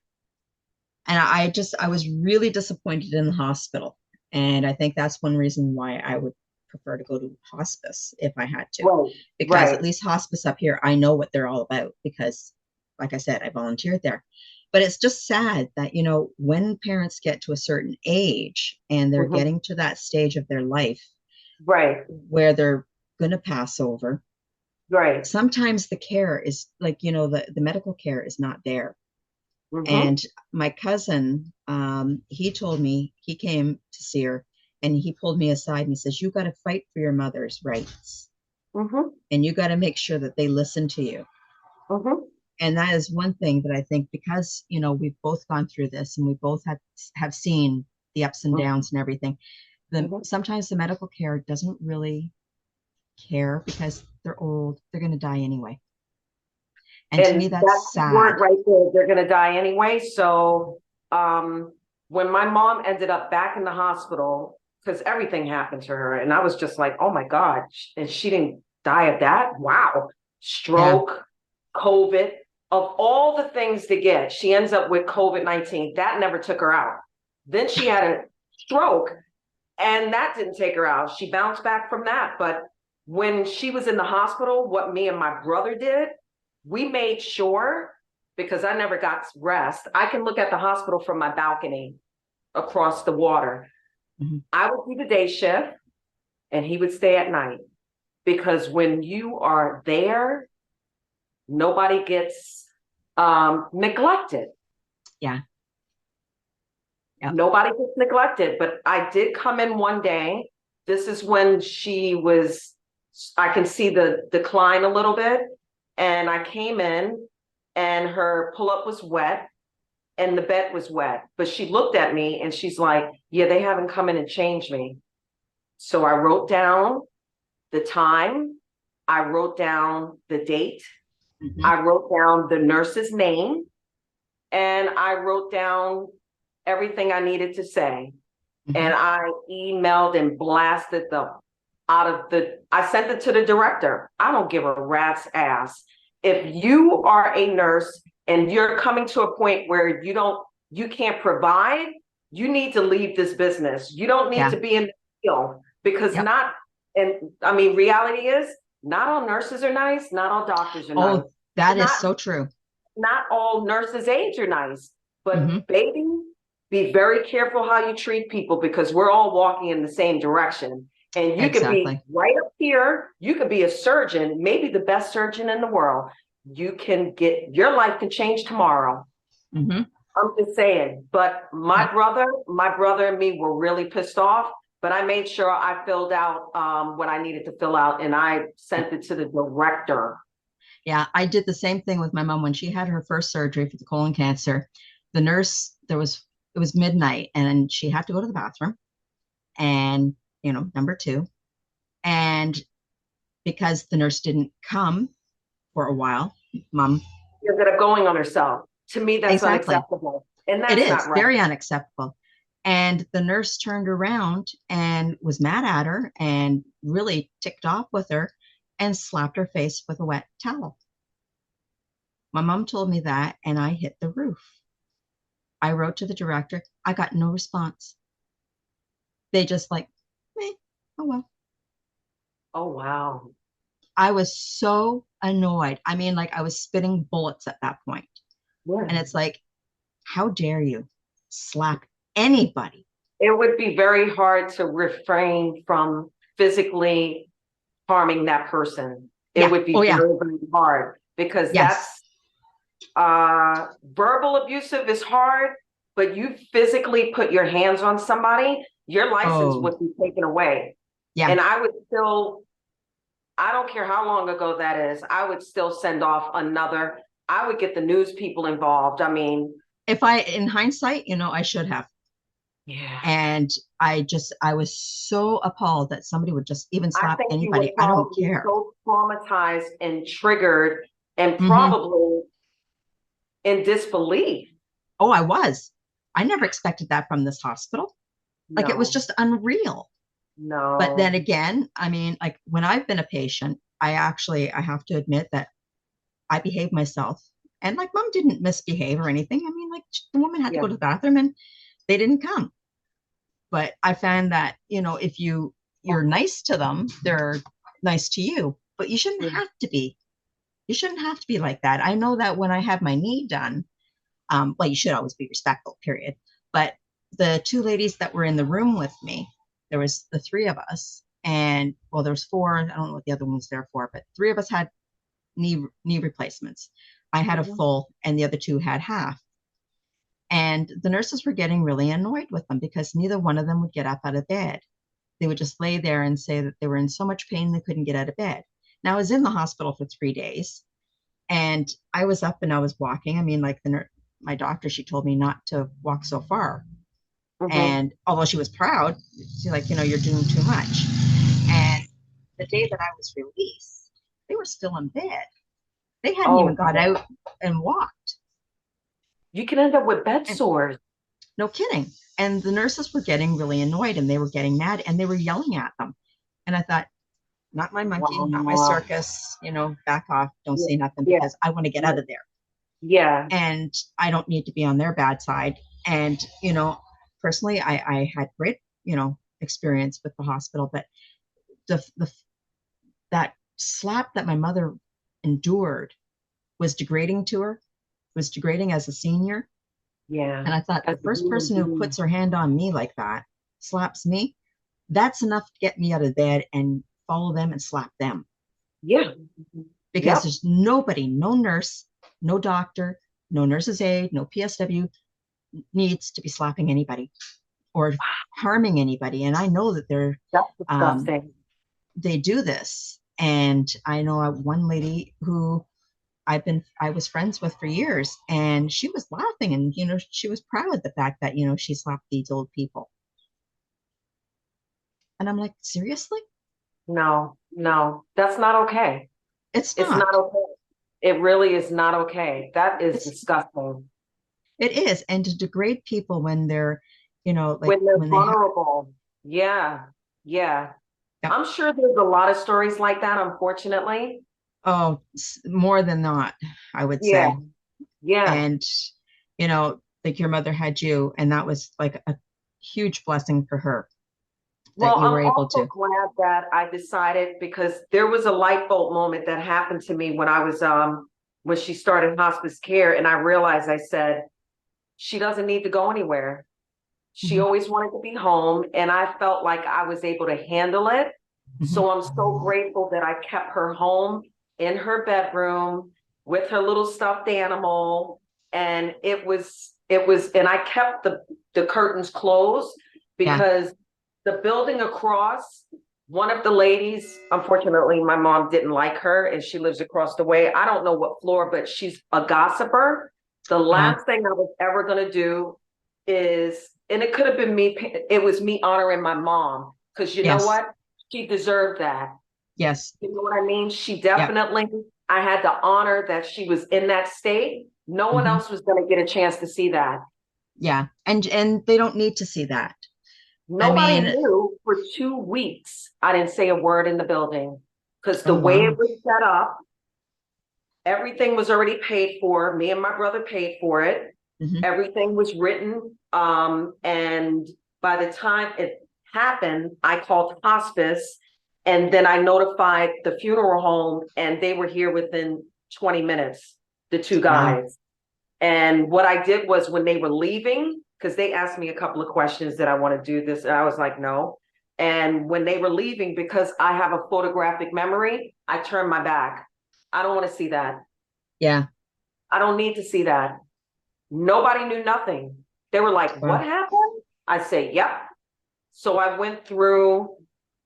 And I was really disappointed in the hospital. And I think that's one reason why I would prefer to go to hospice if I had to, Right, because at right. least hospice up here, I know what they're all about because, like I said, I volunteered there. But it's just sad that, when parents get to a certain age and they're Mhm. getting to that stage of their life Right, where they're going to pass over, right. sometimes the care is like, the medical care is not there. Mhm, And my cousin, he told me he came to see her and he pulled me aside and he says, "You got to fight for your mother's rights mhm, and you got to make sure that they listen to you." mhm, And that is one thing that I think because, we've both gone through this and we both have seen the ups and mhm, downs and everything. mhm. Sometimes the medical care doesn't really care because they're old, they're going to die anyway. And to me, And that's that's the word sad. right there. They're gonna die anyway. So, when my mom ended up back in the hospital, because everything happened to her, and I was just like, oh my God, and she didn't die of that? Wow. Yeah. Stroke, COVID, of all the things to get, she ends up with COVID-19. That never took her out. Then she had a stroke, and that didn't take her out. She bounced back from that. But when she was in the hospital, what me and my brother did, we made sure, because I never got rest, I can look at the hospital from my balcony across the water. Mhm. I would do the day shift and he would stay at night. Because when you are there, nobody gets neglected. Yeah. Yep. Nobody gets neglected. But I did come in one day. This is when she was, I can see the decline a little bit. And I came in and her pull up was wet and the bed was wet. But she looked at me and she's like, yeah, they haven't come in and changed me. So I wrote down the time, I wrote down the date, Mhm. I wrote down the nurse's name, and I wrote down everything I needed to say. And Mhm. I emailed and blasted them out of I sent it to the director. I don't give a rat's ass. If you are a nurse and you're coming to a point where you can't provide, you need to leave this business. You don't need Yeah. to be in the field because Yep. and I mean, reality is not all nurses are nice, not all doctors are nice, Oh, that is not so true. not all nurses' aides are nice, Hmm. but baby, be very careful how you treat people because we're all walking in the same direction. And you could be Exactly. right up here, you could be a surgeon, maybe the best surgeon in the world. You can get your life can change tomorrow. Hmm. I'm just saying, but Yep. my brother and me were really pissed off, but I made sure I filled out what I needed to fill out and I Yep. sent it to the director. Yeah, I did the same thing with my mom when she had her first surgery for the colon cancer. The nurse, it was midnight and she had to go to the bathroom and, number two. And because the nurse didn't come for a while, mom, She ended up going on herself. To me, that's exactly. unacceptable. And It that's is not right. very unacceptable. And the nurse turned around and was mad at her and really ticked off with her and slapped her face with a wet towel. My mom told me that, and I hit the roof. I wrote to the director. I got no response. They just like, oh well. Oh, wow. I was so annoyed. I mean, like I was spitting bullets at that point. Yeah. And it's like, how dare you slap anybody? It would be very hard to refrain from physically harming that person. It Yeah. would Oh be yeah. very, very hard because Yes. that's verbal abusive is hard, but you physically put your hands on somebody, your license Oh would be taken away. yeah. And I would still, I don't care how long ago that is, I would still send off another, I would get the news people involved. I mean, If I, in hindsight, I should have. yeah. And I was so appalled that somebody would just even I slap think you were anybody. I don't probably care. so traumatized and triggered and Hmm. probably in disbelief. Oh, I was. I never expected that from this hospital. Like it was No, just unreal. But then no. again, I mean, like when I've been a patient, I have to admit that I behave myself And like mom didn't misbehave or anything. I mean, like the woman had to Yeah. go to the bathroom and they didn't come. But I found that, if you're nice to them, they're nice to you, but you shouldn't Mm. have to be. You shouldn't have to be like that. I know that when I have my knee done, well, you should always be respectful, period. But the two ladies that were in the room with me, there was the three of us, and well, there was four. I don't know what the other one was there for, but three of us had knee replacements. I had a Mhm. full, and the other two had half. And the nurses were getting really annoyed with them because neither one of them would get up out of bed. They would just lay there and say that they were in so much pain they couldn't get out of bed. Now I was in the hospital for 3 days, and I was up and I was walking. I mean, like my doctor, she told me not to walk so far. Mhm. And although she was proud, she's like, you're doing too much. And the day that I was released, they were still in bed. They hadn't even Oh, got out and walked. you can end up with bed And sores. no kidding. And the nurses were getting really annoyed and they were getting mad and they were yelling at them. And I thought, not my monkey, not my Wow. circus, back off, don't Yeah. say nothing Yeah. because I want to get out of there. Yeah. And I don't need to be on their bad side. And, personally, I had great, experience with the hospital, but the that slap that my mother endured was degrading to her, was degrading as a senior. Yeah. And I thought the That's a first human person who being. puts her hand on me like that, slaps me, that's enough to get me out of bed and follow them and slap them. Yeah. Because Yep. there's nobody, no nurse, no doctor, no nurse's aide, no PSW needs to be slapping anybody or harming anybody. And I know that That's um, disgusting. they do this. And I know one lady who I was friends with for years, and she was laughing, and she was proud of the fact that she slapped these old people. And I'm like, seriously? No, no, that's not okay. It's It's not not. okay. It really is not okay. That is It's disgusting. it is, and to degrade people when they're, like When they're when they have, vulnerable. Yeah. Yeah. yeah, I'm sure there's a lot of stories like that, unfortunately. oh, more than not, I would Yeah. say. Yeah. And like your mother had you, and that was like a huge blessing for her that Well, you I'm were able also to. glad that I decided because there was a light bulb moment that happened to me when I was when she started hospice care and I realized I said she doesn't need to go anywhere. She Mhm, always wanted to be home and I felt like I was able to handle it. mhm. So I'm so grateful that I kept her home in her bedroom with her little stuffed animal and it was and I kept the curtains closed Yeah. because the building across, one of the ladies, unfortunately, my mom didn't like her and she lives across the way. I don't know what floor, but she's a gossiper. The Uh, last thing I was ever going to do is, and it could have been me, it was me honoring my mom. Because you know yes. what? She deserved that. Yes. You know what I mean? She Yep. definitely, I had the honor that she was in that state. No one Hmm. else was going to get a chance to see that. Yeah. And they don't need to see that. I Nobody mean, knew for 2 weeks. I didn't say a word in the building because the oh way it wow. was set up, everything was already paid for. Me and my brother paid for it. Hmm. Everything was written. And by the time it happened, I called hospice and then I notified the funeral home and they were here within 20 minutes, the two Wow. guys. And what I did was when they were leaving, because they asked me a couple of questions that I want to do this, and I was like, no. And when they were leaving, because I have a photographic memory, I turned my back. I don't want to see that. Yeah. I don't need to see that. Nobody knew nothing. They were like, what Wow. happened? I say, yep. So I went through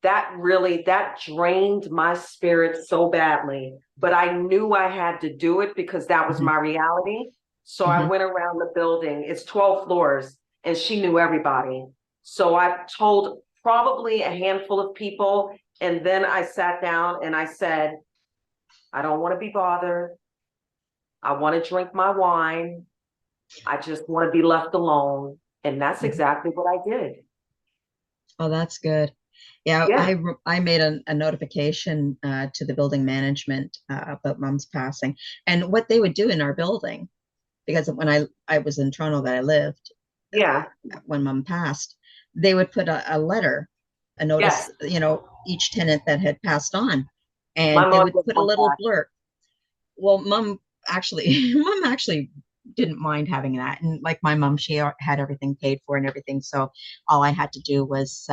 that really, that drained my spirit so badly. But I knew I had to do it because that was Hmm. my reality. So I Hmm. went around the building. It's 12 floors and she knew everybody. So I told probably a handful of people. And then I sat down and I said, I don't want to be bothered. I want to drink my wine. I just want to be left alone. And that's Hmm. exactly what I did. Oh, that's good. Yeah, Yeah, I made a notification to the building management about mom's passing, and what they would do in our building, because when I was in Toronto that I lived yeah, when mom passed, they would put a letter, a notice, yes. each tenant that had passed on, My and they mom would did put a want little that. blurb. Well, mom actually, mom actually didn't mind having that, and like my mom, she had everything paid for and everything, so all I had to do was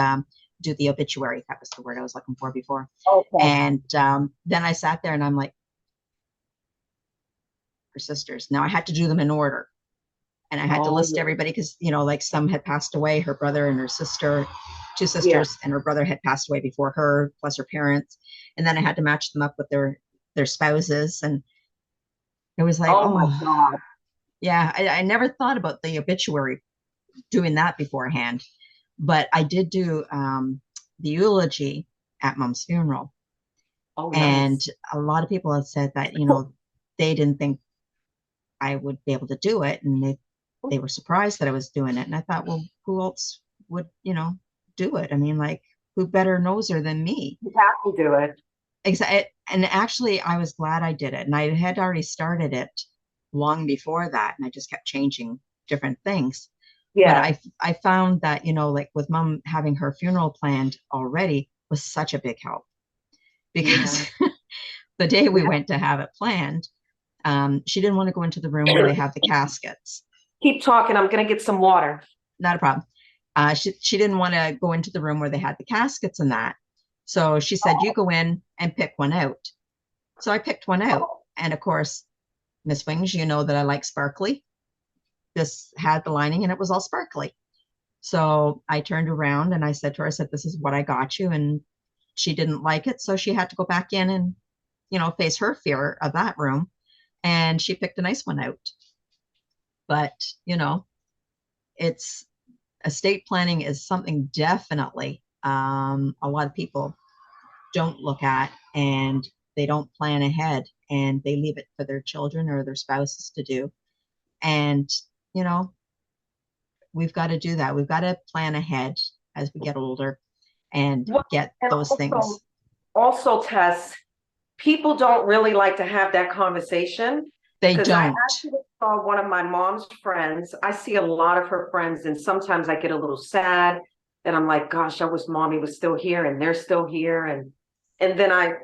do the obituary. That was the word I was looking for before. Okay. And then I sat there and I'm like, her sisters. Now I had to do them in order, and I had to Oh, list everybody because like some had passed away, her brother and her sister, two yeah. sisters, and her brother had passed away before her, plus her parents, and then I had to match them up with their spouses, and it was like, Oh my oh God. yeah, I never thought about the obituary doing that beforehand, but I did do the eulogy at mom's funeral, Oh, and nice. a lot of people have said that they didn't think I would be able to do it, and they were surprised that I was doing it. And I thought, well, who else would do it? I mean, like, who better knows her than me? You have to do it. Exactly. And actually, I was glad I did it, and I had already started it long before that, and I just kept changing different things. But Yeah, I found that like with mom having her funeral planned already was such a big help, because yeah. the day we went to have it planned, she didn't want to go into the room where they have the caskets. Keep talking. I'm gonna get some water. Not a problem. She didn't want to go into the room where they had the caskets and that. So she said, "You go in and pick one out." So I picked one out, and of course, Miss Wings, you know that I like sparkly. This had the lining, and it was all sparkly. So I turned around and I said to her, I said, "This is what I got you," and she didn't like it, so she had to go back in and face her fear of that room, and she picked a nice one out. But it's estate planning is something definitely a lot of people don't look at, and they don't plan ahead, and they leave it for their children or their spouses to do. And you know we've got to do that. We've got to plan ahead as we get older and Well, get and those things. also, Tess, people don't really like to have that conversation They because I don't. actually saw one of my mom's friends. I see a lot of her friends, and sometimes I get a little sad, and I'm like, gosh, I wish mommy was still here, and they're still here, and then I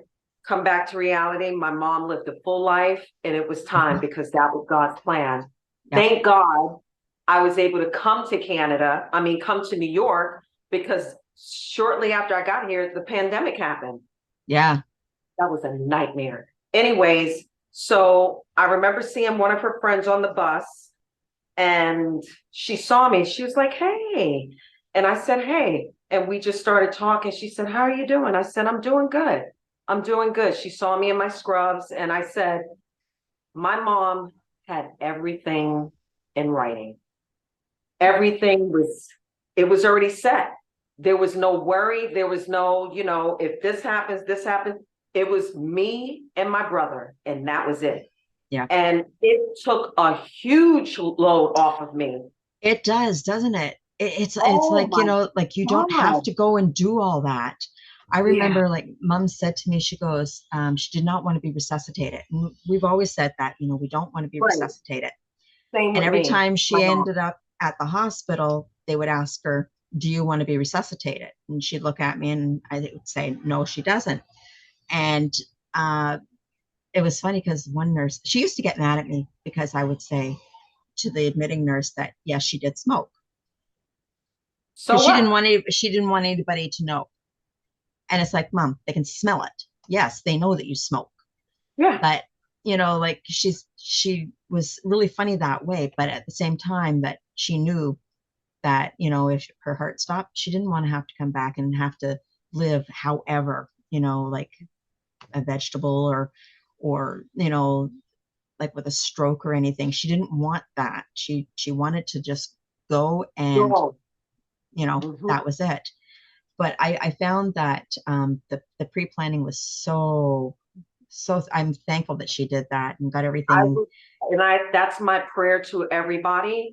come back to reality. My mom lived a full life, and it was time Mhm. because that was God's plan. Yep. Thank God I was able to come to Canada. I mean, come to New York because shortly after I got here, the pandemic happened. Yeah. That was a nightmare. Anyways, so I remember seeing one of her friends on the bus, and she saw me. She was like, "Hey." And I said, "Hey." And we just started talking. She said, "How are you doing?" I said, "I'm doing good. I'm doing good." She saw me in my scrubs, and I said, "My mom had everything in writing. Everything was, it was already set. There was no worry. There was no, if this happens, this happens. It was me and my brother, and that was it. Yeah. And it took a huge load off of me. It does, doesn't it? It's Oh like, my like you don't have God. to go and do all that. I Yeah, remember like mom said to me, she goes, she did not want to be resuscitated. And we've always said that, we don't want to be right. resuscitated. Same And with every me. time My she mom. ended up at the hospital, they would ask her, "Do you want to be resuscitated?" And she'd look at me and I would say, "No, she doesn't." And uh, it was funny because one nurse, she used to get mad at me because I would say to the admitting nurse that yes, she did smoke, because So what? she didn't want anybody to know. And it's like, Mom, they can smell it. Yes, they know that you smoke, Yeah. but like she was really funny that way, but at the same time that she knew that if her heart stopped, she didn't want to have to come back and have to live however, like a vegetable, or like with a stroke or anything. She didn't want that. She wanted to just go, and No. that was it. But I found that the pre-planning was so I'm thankful that she did that and got I everything. would, and I that's my prayer to everybody.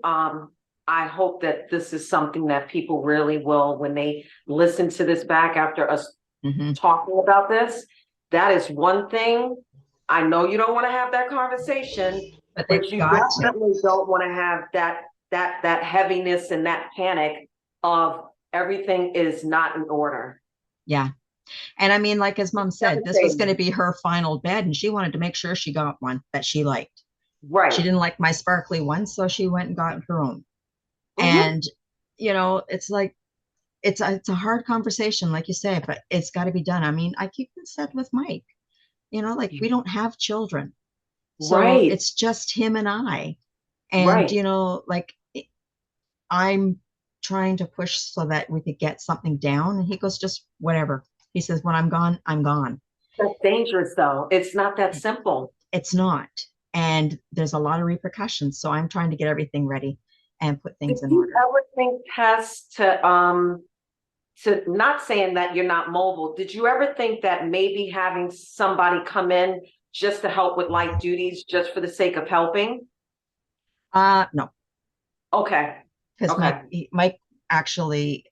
I hope that this is something that people really will, when they listen to this back after us talking about this, that is one thing. I know you don't want to have that conversation, But but they've you got to. definitely don't want to have that heaviness and that panic of everything is not in order. Yeah. And I mean, like his mom said, this was going to be her final bed, and she wanted to make sure she got one that she liked. Right. She didn't like my sparkly one, so she went and got her own. Mm-hmm. And, you know, it's like, it's a hard conversation, like you say, but it's got to be done. I mean, I keep this said with Mike, you know, like we don't have children. So Right. it's just him and I. And, Right. you know, like I'm trying to push so that we could get something down. And he goes, just whatever. He says, when I'm gone, I'm gone. That's dangerous, though. It's not that simple. It's not. And there's a lot of repercussions. So I'm trying to get everything ready and put things in order. Did you ever think, Tess, to not saying that you're not mobile, did you ever think that maybe having somebody come in just to help with light duties just for the sake of helping? No. Okay. Because Okay. Mike actually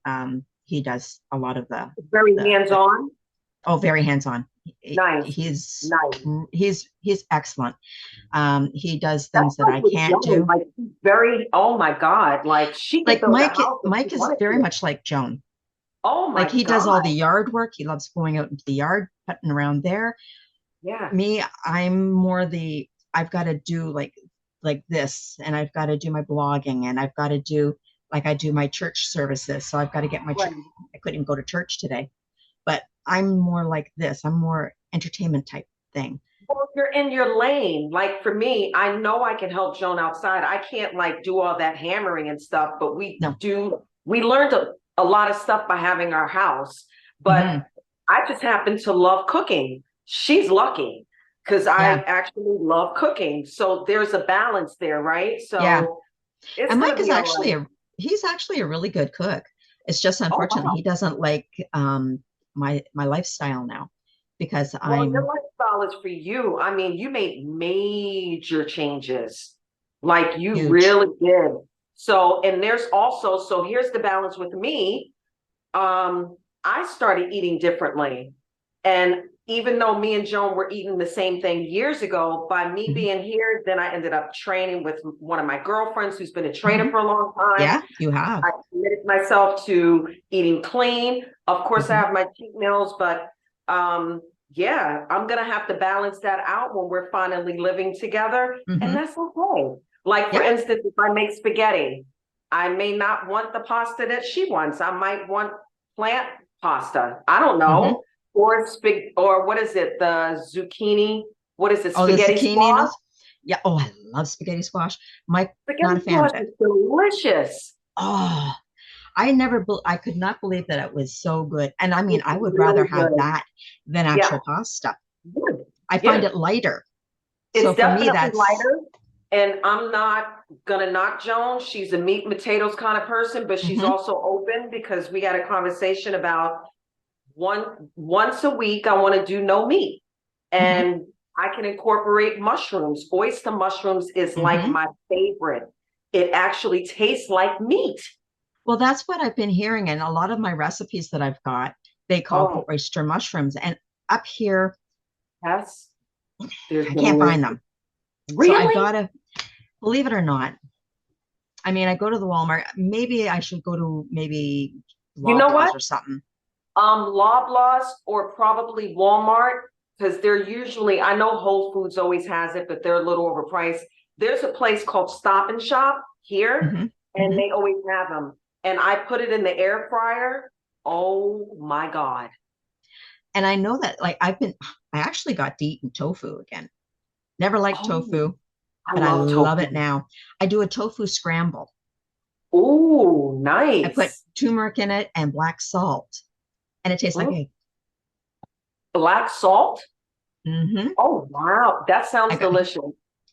he does a lot of very hands-on. Oh, very hands-on. Nice. He's excellent. He does things that I can't do. Like very, oh my God, like she could like build Mike. a house Mike is very much like Joan. Oh my like he God. does all the yard work. He loves going out into the yard, putting around there. Yeah. Me, I'm more I've got to do like this, and I've got to do my blogging, and I've got to do like I do my church services. So I've got to get my Right. I couldn't even go to church today, but I'm more like this. I'm more entertainment type thing. Well, you're in your lane. Like for me, I know I can help Joan outside. I can't like do all that hammering and stuff, but we learned a lot of stuff by having our house. But I just happen to love cooking. She's lucky because I actually love cooking. So there's a balance there, right? So and Mike is actually he's actually a really good cook. It's just unfortunate he doesn't like my lifestyle now, because your lifestyle is for you. I mean, you made major changes, like you really did. So, and there's also, so here's the balance with me. I started eating differently, and even though me and Joan were eating the same thing years ago, by me being here, then I ended up training with one of my girlfriends who's been a trainer for a long time. Yeah, you have. I committed myself to eating clean. Of course, I have my cheat meals, but yeah, I'm gonna have to balance that out when we're finally living together, and that's okay. Like for instance, if I make spaghetti, I may not want the pasta that she wants. I might want plant pasta. I don't know. Or what is it? The zucchini. What is it? Spaghetti squash? Yeah. Oh, I love spaghetti squash. Mike, not a fan of it. It's delicious. Oh, I could not believe that it was so good. And I mean, I would rather have that than actual pasta. I find it lighter. It's definitely lighter. And I'm not gonna knock Joan. She's a meat and potatoes kind of person, but she's also open, because we had a conversation about once a week, I want to do no meat. And I can incorporate mushrooms. Oyster mushrooms is like my favorite. It actually tastes like meat. Well, that's what I've been hearing. And a lot of my recipes that I've got, they call for oyster mushrooms. And up here, I can't find them. Really? So I've got to, believe it or not, I mean, I go to the Walmart. Maybe I should go to Loblaws or something. Loblaws or probably Walmart, because they're usually, I know Whole Foods always has it, but they're a little overpriced. There's a place called Stop and Shop here, and they always have them. And I put it in the air fryer. Oh my God. And I know that, like, I actually got to eat tofu again. Never liked tofu, but I love it now. I do a tofu scramble. Oh, nice. I put turmeric in it and black salt, and it tastes like egg. Black salt? Oh, wow. That sounds delicious.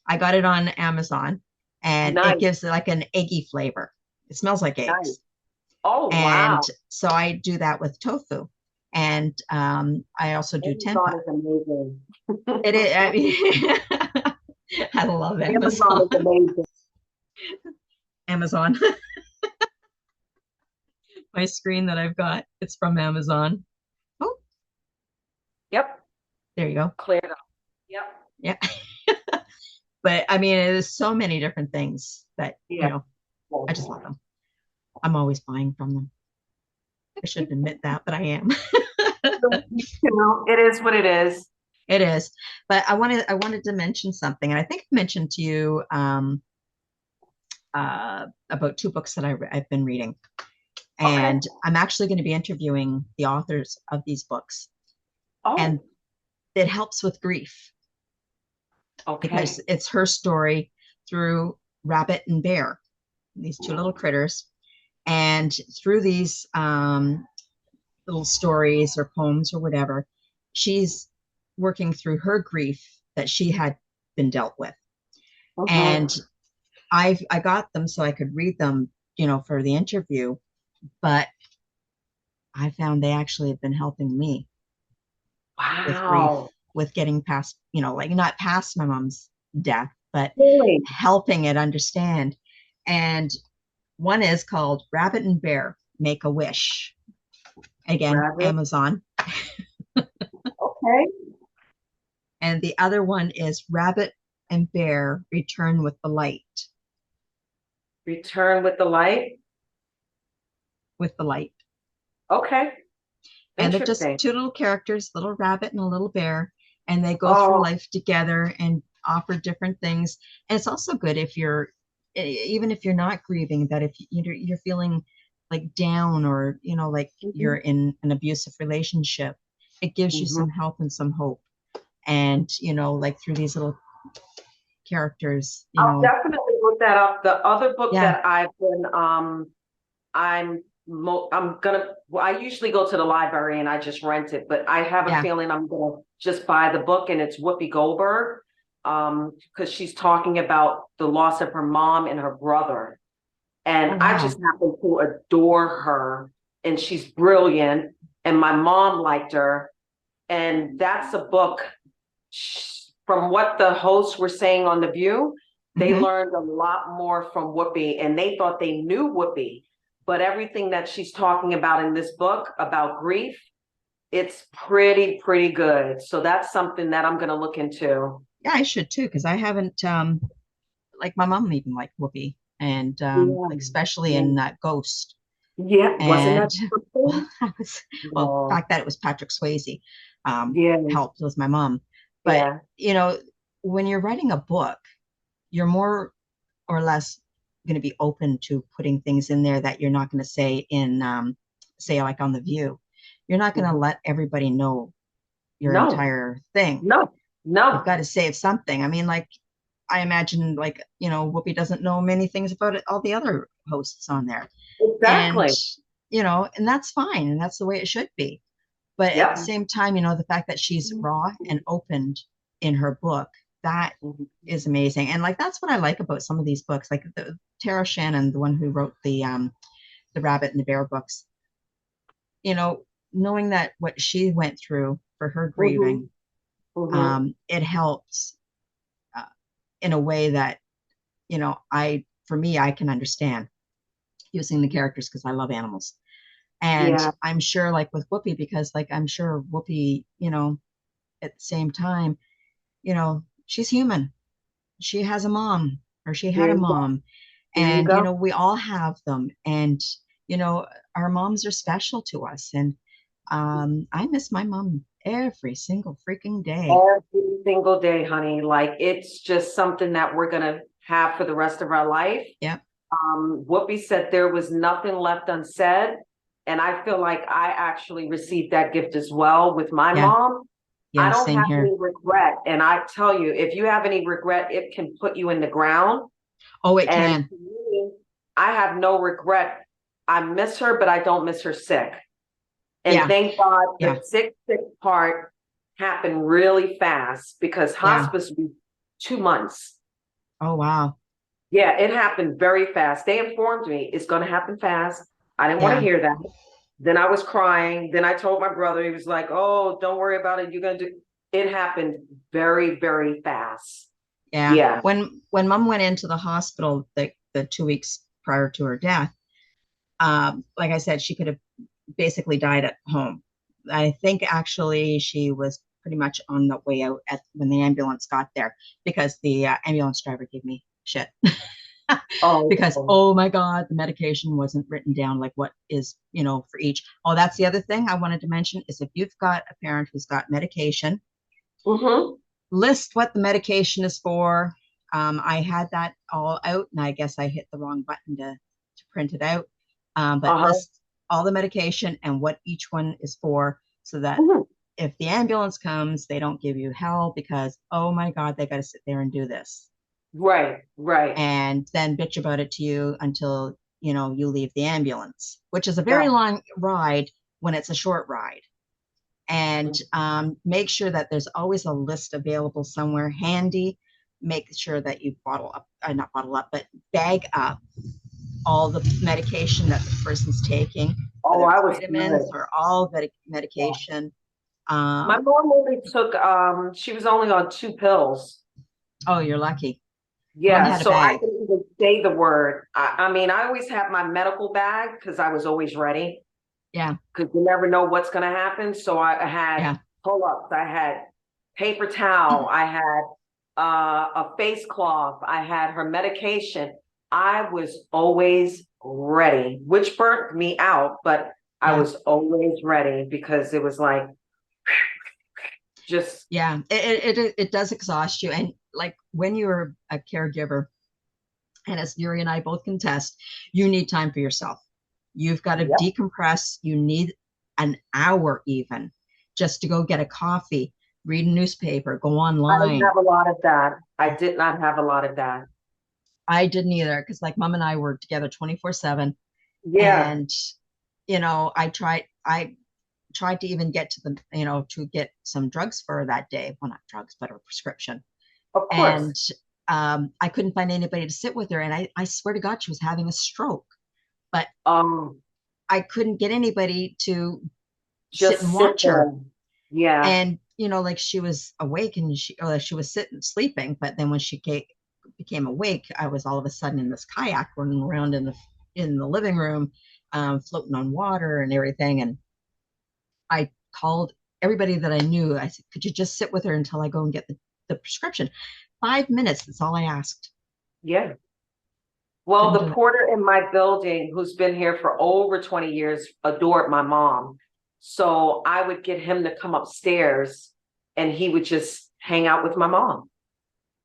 I got it on Amazon, and it gives it like an eggy flavor. It smells like eggs. Nice. Oh, wow. And so I do that with tofu. And I also do tempeh. Amazon is amazing. It is. I mean, I love Amazon. Amazon is amazing. Amazon. my screen that I've got. It's from Amazon. Oh, Yep, there you go. cleared up. Yep. Yeah. But I mean, there's so many different things that, Yeah. I just love them. I'm always buying from them. I shouldn't admit that, but I am. It is what it is. It is. But I wanted to mention something, and I think I mentioned to you about two books that I've been reading. Okay. And I'm actually going to be interviewing the authors of these books. And Oh, it helps with grief because okay. it's her story through Rabbit and Bear, these two little critters. And through these little stories or poems or whatever, she's working through her grief that she had been dealt with. Mm-hmm. And I got them so I could read them, for the interview, but I found they actually have been helping me with grief, Wow. with getting past, like not past my mom's death, but Really? helping it understand. And one is called Rabbit and Bear Make a Wish. Again, Rabbit. Amazon. Okay. And the other one is Rabbit and Bear Return with the Light. Return with the light. With the light. Okay. And they're just Interesting. two little characters, little rabbit and a little bear, and they go through Oh, life together and offer different things. And it's also good if even if you're not grieving, that if you're feeling like down, or like you're mhm, in an abusive relationship, it gives you mhm. some help and some hope. And like through these little characters, I'll definitely look that up. The other book yeah, that I'm gonna, well, I usually go to the library and I just rent it, but I have a yeah. feeling I'm gonna just buy the book, and it's Whoopi Goldberg. Because she's talking about the loss of her mom and her brother. Oh And I wow. just happen to adore her, and she's brilliant. And my mom liked her. And that's a book, from what the hosts were saying on The View, they Hmm. learned a lot more from Whoopi, and they thought they knew Whoopi. But everything that she's talking about in this book about grief, it's pretty good. So that's something that I'm going to look into. Yeah, I should too, because I haven't like my mom even liked Whoopi, and Yeah. like especially Yeah. in Ghost. Yeah. Wasn't And that something? well, that was, well, the Oh, fact that it was Patrick Swayze yeah. helped with my mom. But Yeah. when you're writing a book, you're more or less going to be open to putting things in there that you're not going to say in say like on The View. You're not going to Mhm. let everybody know your No, entire thing. no, You've no. got to save something. I mean, like I imagine, like Whoopi doesn't know many things about it, all the other hosts on there, and Exactly. and that's fine, and that's the way it should be. But at the Yep. same time, the fact that she's raw and opened in her book, that Mhm. is amazing. And like that's what I like about some of these books, like Tara Shannon, the one who wrote the Rabbit and the Bear books. You know, knowing that what she went through for her Mhm. grieving, Mhm. it helps uh, in a way that for me, I can understand using the characters because I love animals. And Yeah. I'm sure, like with Whoopi, because like I'm sure Whoopi, at the same time, she's human. She has a mom, or she had There a you go. mom. There you And, go. we all have them. And, you know, our moms are special to us. And I miss my mom every single freaking day. Every single day, honey. Like it's just something that we're gonna have for the rest of our life. Yep. Whoopi said there was nothing left unsaid. And I feel like I actually received that gift as well with my Yeah. mom. I Yeah. don't Same have here. any regret. And I tell you, if you have any regret, it can put you in the ground. Oh, it And can. to me, I have no regret. I miss her, but I don't miss her sick. And Yeah. thank God Yeah. the sick part happened really fast, because Yeah. hospice was 2 months. Oh, wow. Yeah, it happened very fast. They informed me it's going to happen fast. I didn't want to Yeah. hear that. Then I was crying. Then I told my brother, he was like, "Oh, don't worry about it. You're going to do." It happened very fast. Yeah. Yeah. When mom went into the hospital the 2 weeks prior to her death, Like I said, she could have basically died at home. I think actually she was pretty much on the way out when the ambulance got there, because the ambulance driver gave me shit. Because, Oh, oh my God, the medication wasn't written down, like what is, for each. Oh, that's the other thing I wanted to mention is if you've got a parent who's got medication, mm-hmm. list what the medication is for. I had that all out, and I guess I hit the wrong button to print it out. But Uh-huh. list all the medication and what each one is for, so that Mhm. if the ambulance comes, they don't give you hell because, oh my God, they got to sit there and do this Right, right. and then bitch about it to you until, you leave the ambulance, which is a very Yeah. long ride when it's a short ride. And make sure that there's always a list available somewhere handy. Make sure that you not bottle up, but bag up all the medication that the person's taking, Oh, whether I it's was vitamins good. or all Yeah. medication. My mom only took, she was only on 2 pills. Oh, you're lucky. Mine Yeah, had a so I bag. can even say the word. I mean, I always have my medical bag because I was always ready Yeah, because you never know what's going to happen. So I had yeah, pull-ups, I had paper towel, I had a face cloth, I had her medication. I was always ready, which burnt me out, but I yeah, was always ready because it was like just yeah. It does exhaust you, and like when you're a caregiver, and as Yuri and I both contest, you need time for yourself. You've got to yep. decompress. You need an hour even just to go get a coffee, read a newspaper, go I didn't online. have a lot of that. I did not have a lot of that. I didn't either because like mom and I were together 24/7. Yeah, And, I tried to even get to the, to get some drugs for that day. Well, not drugs, but a prescription. of And course. I couldn't find anybody to sit with her. And I swear to God, she was having a stroke, but Um, I couldn't get anybody to sit and just sit watch her. there. Yeah, And, like she was awake and she was sitting, sleeping. But then when she became awake, I was all of a sudden in this kayak running around in the living room, floating on water and everything. And I called everybody that I knew. I said, could you just sit with her until I go and get the prescription? 5 minutes. That's all I asked. yeah. Well, Couldn't the do it. porter in my building, who's been here for over 20 years, adored my mom. So I would get him to come upstairs and he would just hang out with my mom.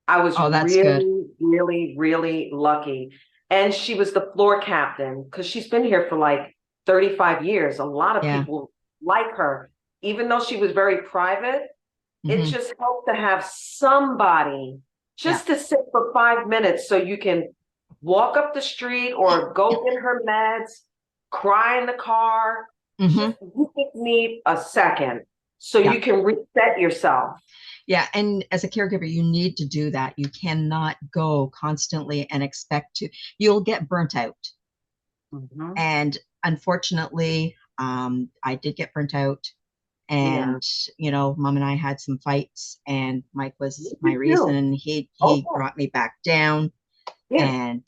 I was Oh, that's good. really, really, really lucky. And she was the floor captain because she's been here for like 35 years. A lot of Yeah. people like her. Even though she was very private, it Hmm. just helped to have somebody Yeah. just to sit for 5 minutes so you can walk up the street or go get her meds, cry in the car. Hmm. Just you just need a second so Yeah. you can reset yourself. Yeah. And as a caregiver, you need to do that. You cannot go constantly and expect you'll get burnt out. Mhm. And unfortunately, I did get burnt out. Yeah. And, mom and I had some fights, and Mike was my Me too. reason. He Oh, brought me back down. yeah. And,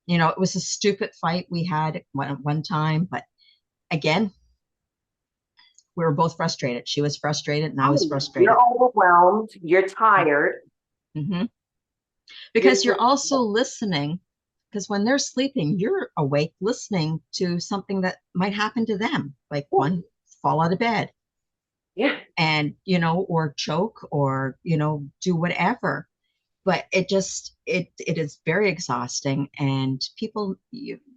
it was a stupid fight we had one time. But again, we were both frustrated. She was frustrated and I was Oh, you're frustrated. overwhelmed. You're tired. Mm-hmm. You're Because you're just, also listening, because when they're sleeping, you're awake listening to something that might happen to them, like one fall out of bed yeah. and, or choke or, do whatever. But it is very exhausting, and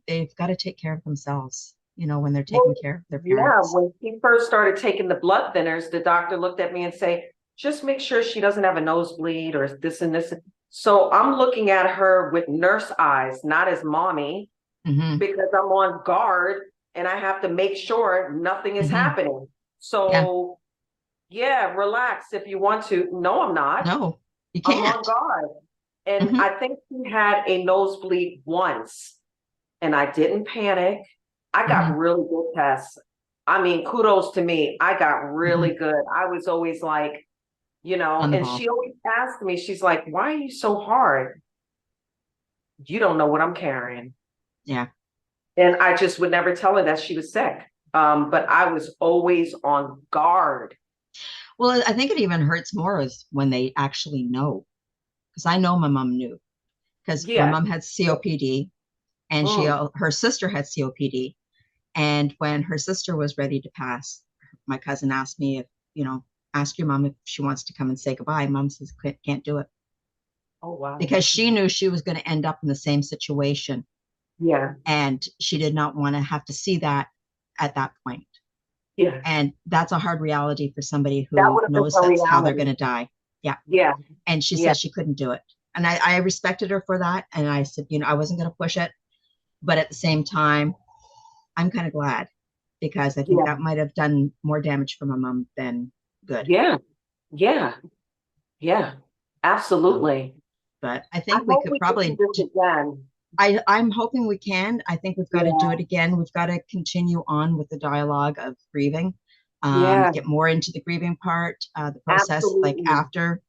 they've got to take care of themselves, when they're taking Well, care of their yeah, parents. when she first started taking the blood thinners, the doctor looked at me and say, just make sure she doesn't have a nosebleed or this and this. So I'm looking at her with nurse eyes, not as mommy, Hmm. because I'm on guard and I have to make sure nothing is Hmm. happening. Yeah. So yeah, relax if you want to. No, I'm not. No, you I'm on can't. guard. And Hmm. I think she had a nosebleed once and I didn't panic. I got Hmm. really good tests. I mean, kudos to me. I got Hmm. really good. I was always like, On the and ball. she always asked me, she's like, why are you so hard? You don't know what I'm carrying. Yeah. And I just would never tell her that she was sick. But I was always on guard. Well, I think it even hurts more is when they actually know, because I know my mom knew, because my Yeah. mom had COPD, and Mm. her sister had COPD. And when her sister was ready to pass, my cousin asked me if, ask your mom if she wants to come and say goodbye. Mom says, can't do it, Oh, wow. because she knew she was going to end up in the same situation. Yeah. And she did not want to have to see that at that point. Yeah. And that's a hard reality for somebody That who would have been knows her that's how they're going reality. to die. Yeah. Yeah. And she Yeah. said she couldn't do it. And I respected her for that. And I said, I wasn't going to push it. But at the same time, I'm kind of glad, because I think Yeah. that might have done more damage for my mom than good. Yeah. Yeah. Yeah. So, Absolutely. but I I think we hope could we can do probably, this again. I'm hoping we can. I think we've got to do Yeah. it again. We've got to continue on with the dialogue of grieving, Yeah. get more into the grieving part, the process, like Absolutely.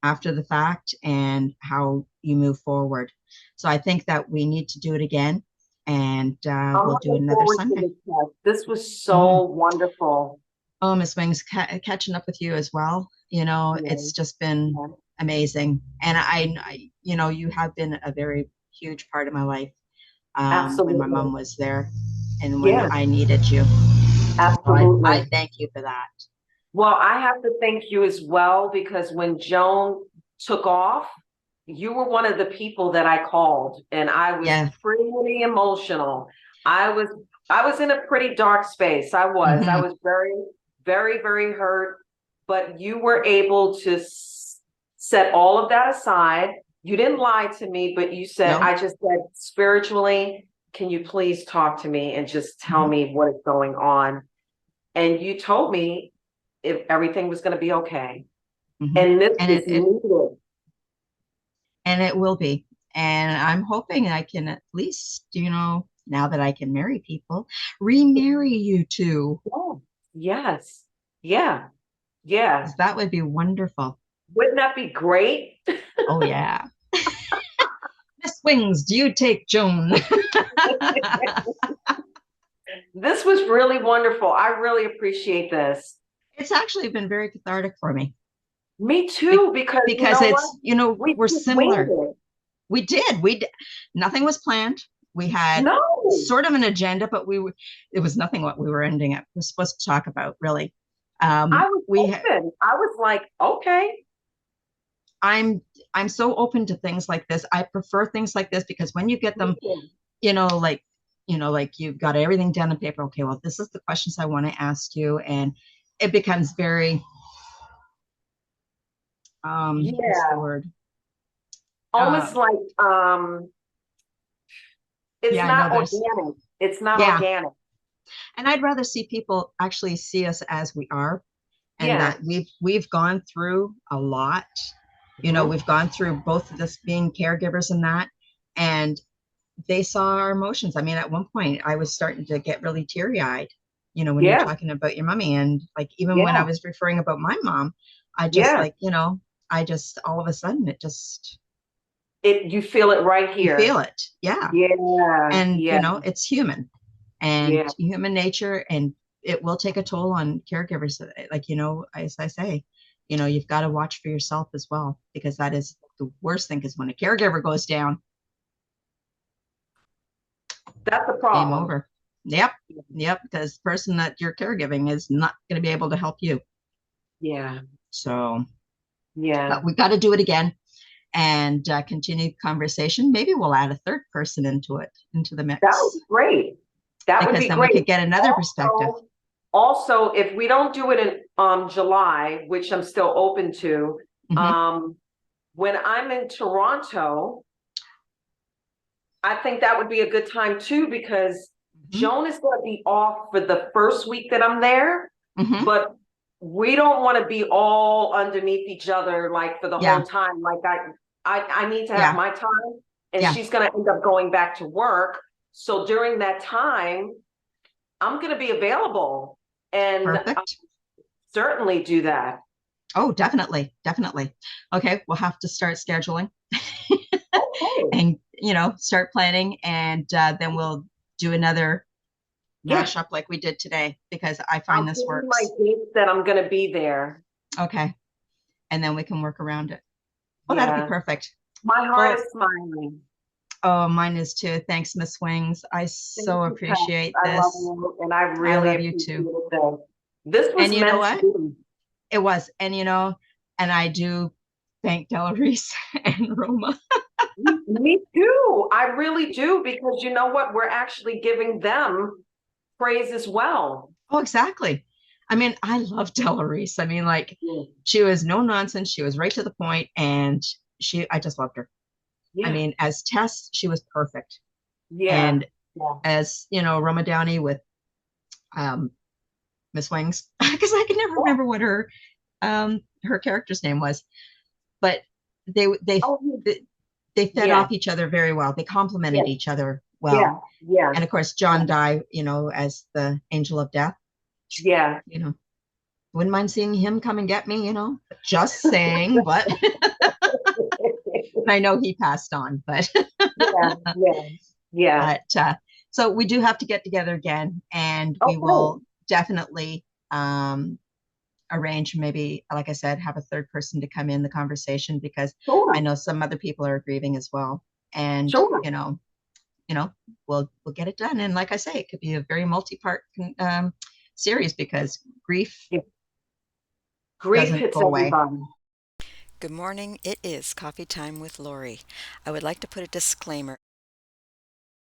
after the fact, and how you move forward. So I think that we need to do it again, and I'm we'll do it looking another forward to Sunday. this test. This was Mhm. so wonderful. Oh, Miss Wings, catching up with you as well. Yeah. It's just been Yeah. amazing. And you have been a very huge part of my life, when my Absolutely. mom was there and when Yeah. I needed you. So I Absolutely. thank you for that. Well, I have to thank you as well because when Joan took off, you were one of the people that I called, and I was Yeah. pretty emotional. I was I was in a pretty dark space. I was. I Hmm. was very, very, very hurt, but you were able to set all of that aside. You didn't lie to me, but you said, No. I just said spiritually, can you please talk to me and just tell Hmm. me what is going on? And you told me if everything was going to be okay. Hmm. And this And is needed. it will be. And I'm hoping I can at least, now that I can marry people, remarry you two. Oh, yes. Yeah. Yeah. 'Cause that would be wonderful. Wouldn't that be great? Oh yeah. Miss Wings, do you take Joan? This was really wonderful. I really appreciate this. It's actually been very cathartic for me, Me too, because you because know what? it's, We we're just winged similar. it. Nothing was planned. We had No, sort of an agenda, but it was nothing what we were ending up, we're supposed to talk about, really. I was We, open. I was like, okay. I'm, I'm so open to things like this. I prefer things like this because when you get Me them, too. you know, like, like you've got everything down on paper. Okay, well, this is the questions I want to ask you. And it becomes very, what's the Yeah. word? Almost Um, like it's yeah, I know not there's, organic. It's not yeah. organic. And I'd rather see people actually see us as we are, and Yeah. that we've gone through a lot. Mhm. We've gone through both of us being caregivers and that, and they saw our emotions. I mean, at one point I was starting to get really teary-eyed, when you're Yeah. talking about your mommy. And like, even when I Yeah. was referring about my mom, I just Yeah. like, I just, all of a sudden, it just, You feel it right you feel here. it. Yeah. Yeah. And Yeah. it's human, and Yeah. human nature, and it will take a toll on caregivers. Like, as I say, you've got to watch for yourself as well, because that is the worst thing, because when a caregiver goes down, That's the game problem. over. Yep, because the person that you're caregiving is not going to be able to help you. Yeah. So, Yeah. but we got to do it again, and continue conversation. Maybe we'll add a third person into the That would mix, be great. That would because be then we great. could get another perspective. Also, if we don't do it in July, which I'm still open to, Hmm. um, when I'm in Toronto, I think that would be a good time too, because Hmm. Joan is going to be off for the first week that I'm there, Hmm. but we don't want to be all underneath each other like for the whole Yeah, time. Like I need to have yeah, my time, and yeah. she's going to end up going back to work. So during that time, I'm going to be available and Perfect. certainly do that. Oh, definitely, definitely. Okay, we'll have to start scheduling Okay. and start planning, and then we'll do another Yeah, mashup like we did today because I I'll find give this you my works. dates that I'm gonna be there. Okay. And then we can work around it. Oh, that'll be Yeah, perfect. my heart Well, is smiling. oh, mine is too. Thanks, Miss Wings. I Thank so you, Pat. appreciate I love this. you, and I I really love you appreciate too. this. This And was you know meant to what? be. It was. And and I do thank Della Reese and Roma. Me too. I really do, because you know what? We're actually giving them praise as well. Oh, exactly. I mean, I love Della Reese. I mean, like, Yeah, she was no nonsense. She was right to the point, and I just loved her. I yeah, mean, as Tess, she was perfect. yeah, And yeah. as, Roma Downey with um, Miss Wings, because I can never Oh, remember what her character's name was, but they they oh, they fed yeah, off each other very well. They yeah, complemented each other yeah, well. yeah, And of course, yeah, John Dye, as the Angel of Death, yeah. you know, wouldn't mind seeing him come and get me, just saying, but I know he passed on, but Yeah, yeah, yeah. but so we do have to get together again, and we Okay, will definitely arrange, maybe, like I said, have a third person to come in the conversation because I sure, know some other people are grieving as well. And, sure. we'll get it done. And like I say, it could be a very multi-part series because grief Yeah. Grief doesn't hits go away. everybody. Good morning. It is coffee time with Lori. I would like to put a disclaimer